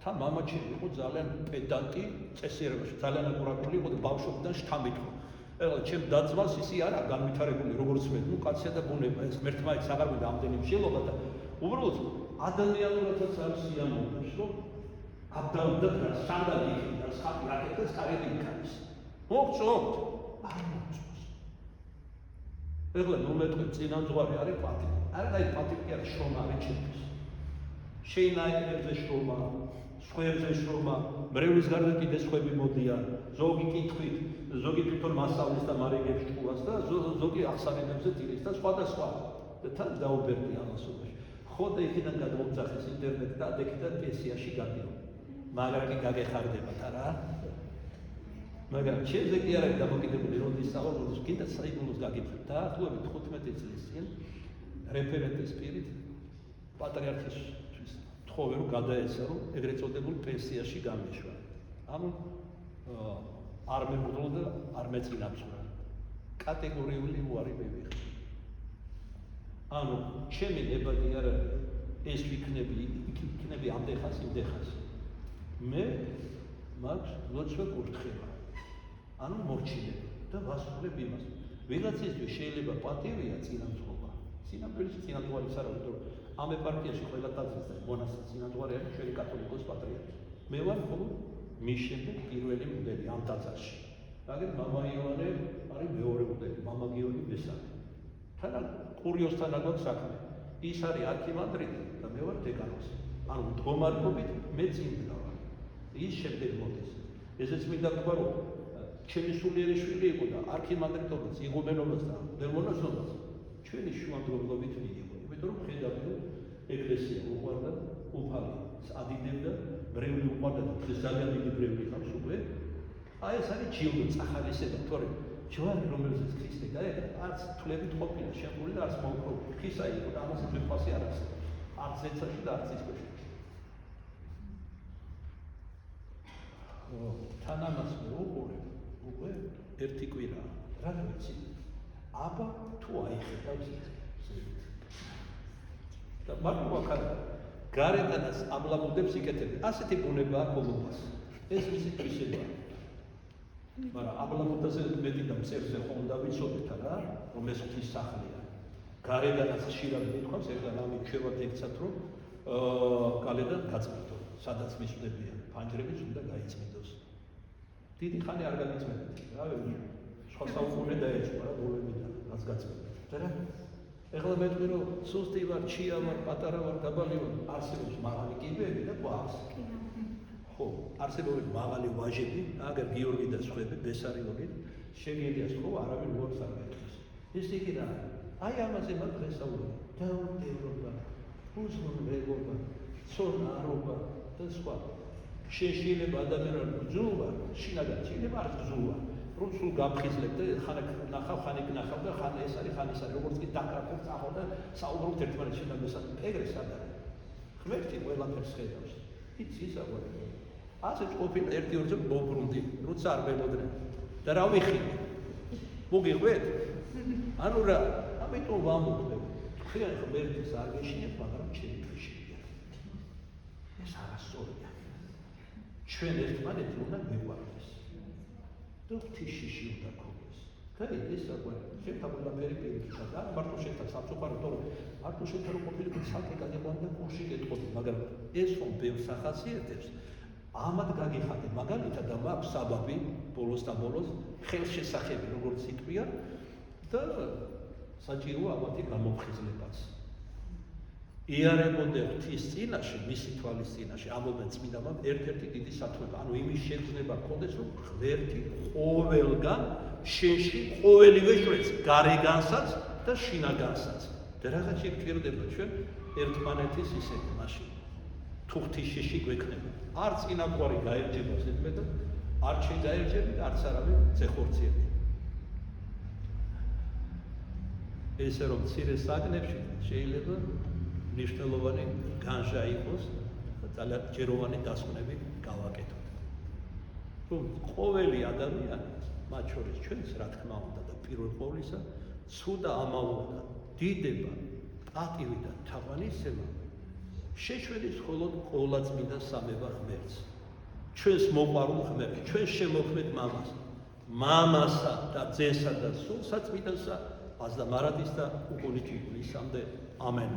Speaker 1: თან მამაჩემი იყო ძალიან პედანტი წესიერებაში, ძალიან აკურატული იყო და ბავშვობიდან შთამითო. ეხლა ჩემ დაძმას ისი არა განვითარებული როგორც მე, ნუ კაცია და ბუნება ეს მერტმაიც აღარ გვინდა ამდენი მსჯელობა და უბრალოდ ადამიანურადაც არ სიამოვნებს რომ აბდალდა და სანდალი და ხატი რაკეტას კარები იქანის. მოგწონთ? არ მოგწონს. ეხლა ნუ მეტყვი წინამძღვარი არის პატი. არა პატი კი არა შრომა არის ჩემთვის. შეინაირებზე შრომა, სხვებზე შრომა, მრევლის გარდა კიდე სხვები მოდიან, ზოგი კითხვით, ზოგი თვითონ მასწავლის და მარიგებს ჭკუას და ზოგი ახსარებებზე ტირის და სხვადასხვა. და თან დაუბერდი ამასობაში. ხო და იქიდან გადმოგძახეს ინტერნეტ და აქედან პენსიაში გადიო. მაგრამ კი გაგეხარდებათ არა? მაგრამ ჩემზე კი არ არის დამოკიდებული რომ ისწავლოს, კიდე საიდუმლოს გაგიწევთ. დაახლოებით 15 წლის წინ რეფერენტის პირით პატრიარქის თხოვე რომ გადაეცა რომ ეგრეთ წოდებულ პენსიაში გამეშვა. ანუ არ მემღვდლო და არ მეწინააღმდა. კატეგორიული უარი მივიღე. ანუ ჩემი დებადი არ არის ეს ვიქნები ამდეხას იმდეხას. მე მაქვს ლოცვა კურთხევა. ანუ მორჩილება და ვასრულებ იმას. ვიღაცისთვის შეიძლება პატივია წინამძღობა. წინამძღვარი არა, იმიტომ რომ ამ ეპარქიაში ყველა ტაძრის და მონასტრის წინამძღვარი არის ჩვენი კათოლიკოს პატრიარქი. მე ვარ მხოლოდ მის შემდეგ პირველი მღვდელი ამ ტაძარში. მაგრამ მამა იოანე არის მეორე მღვდელი, მამა გიორგი მესამე. თან ყურიოსთან აქვს საქმე. ის არის არქიმანდრიტი და მე ვარ დეკანოსი. ანუ მდგომარეობით მე წინ ვარ. ის შემდეგ მოდის. ესეც მინდა თქვა რომ ჩემი სულიერი შვილი იყო და არქიმანდრიტობას, იღუმენობას და მღვდელმონაზონებას ჩვენი შუამდგომლობით მიიღო. იმიტომ რომ ხედავთ რომ ეკლესია უყვარდა უფალი ადიდებდა, ბრეული უყვარდა და დღეს ძალიან დიდი ბრეული ხავს უკვე. აი ეს არის ჯილდო წახალისება, თორემ ჯვარი რომელზეც ქრისტე გაედა, არც თვლებით ყოფილა შემკული და არც მოუქროვი. ხისა იყო და ამაზე ძვირფასი არ არსებობს. არც ზეცაში და არც ისქვეში. თან ამას მე უყურებ, უკვე ერთი კვირაა. რა ვიცი? აბა თუ აიხედავს ეს. და მაგვა გარედანაც აბლაბუდებს იკეთებს. ასეთი ბუნება აქვს მოგობას. ეს მისი თვისებაა. მაგრამ აბლაბუდაზე მეტი და მწერზე ხომ დავიცოდეთ რა, რომ ეს ღვთის სახლია. გარედანაც ხშირად მithქვას, ეხლა რამე ჩვევად ეგცათ რომ გალედან გაწმიდო, სადაც მისვლებიან, ფანჯრებიც უნდა გაიწმიდოს. დიდი ხანი არ გაგიწმენდით, რა ვიცი. სხვა საუკუნე დაეჭვა რა ბოლომიდან, რაც გაწმენდით. და ეხლა მეტყვი რომ სუსტი ვარ, ჩია ვარ, პატარა ვარ, დაბალი ვარ, არსებობს მაღალი კიბეები და გვაქვს. ხო, არსებობს მაღალი ვაჟები, აგერ გიორგი და სხვები, ბესარიონი, შეგიძლიათ ხო, არავინ უარს არ გაიგებს. ეს იგი რა? აი ამაზე მაგ დღესაუბრა დაუდევრობა, უზრუნველობა, ცოლარობა და სხვა. შეიძლება ადამიანს ბრძოლა, შინაგან შეიძლება არ ბრძოლა. რომ სულ გაფხიზლებ და ხან ნახავ, ხან იქ ნახავ და ხან ეს არის, ხან ის არის, როგორც კი დაკრაკობ წახო და საუბრობთ ერთმანეთს შედარებასთან. ეგრე სად არის? ღმერთი ყველაფერს ხედავს. იცი საყვარელი. ასეც ყოფილი ერთი-ორზე მოვბრუნდი, როცა არ მელოდნენ. და რა ვიხილე? მოგიყვეთ? ანუ რა, ამიტომ ვამოწმებ. თქვენ ღმერთის არ გეშინიათ, მაგრამ ჩემი გეშინიათ. ეს არასწორია. ჩვენ ერთმანეთს უნდა მივყვარდეს. და ღვთისშიში უნდა გქონდეს. გაიგე საყვარელი. შენთან ყველაფერი პირიქითაა და მარტო შენთან სამწუხარო თორე მარტო შენთან რო ყოფილიყო ცალკე გაგიყვანდა და კურსი გეტყოდი, მაგრამ ეს რომ ბევრს ახასიათებს, ამად გაგიხადე მაგალითად და მაქვს საბაბი ბოლოს და ბოლოს ხელშესახები როგორც იყვია და საჭიროა ამათი გამოფხიზლებაც. იარებოდე ღვთის წინაშე, მისი თვალის წინაშე, ამობენ წმინდანმა ერთ-ერთი დიდი სათქმელი, ანუ იმის შეგრძნება გქონდეს, რომ ღმერთი ყოველგან შენში ყოველივე შვენს, გარეგანსაც და შინაგანსაც. და რაღაც შეგვჭირდება ჩვენ ერთმანეთის ისეთ მაშინ. თუ ღვთისშიში გვექნება. არც წინაგვარი გაერჯება ზედმეტად, არც შენ გაერჯები და არც არავინ ზეხორციელი. ესე რომ მცირე საგნებში შეიძლება მნიშვნელოვანი განჟა იყოს და ძალიან ჯეროვანი დასკვნები გავაკეთოთ. რომ ყოველი ადამიანი, მათ შორის ჩვენც რა თქმა უნდა და პირველ ყოვლისა, ცუდა ამალა და დიდება, პატივი და თაყვანისცემა შეშვენის მხოლოდ ყოვლადწმინდა სამება ღმერთს. ჩვენს მოყვარულ ღმერთს, ჩვენს შემოქმედ მამას, მამასა და ძესა და სულსა წმინდანსა, აზდა მარადის და უკუნი ჭიქვლისამდე. ამენ.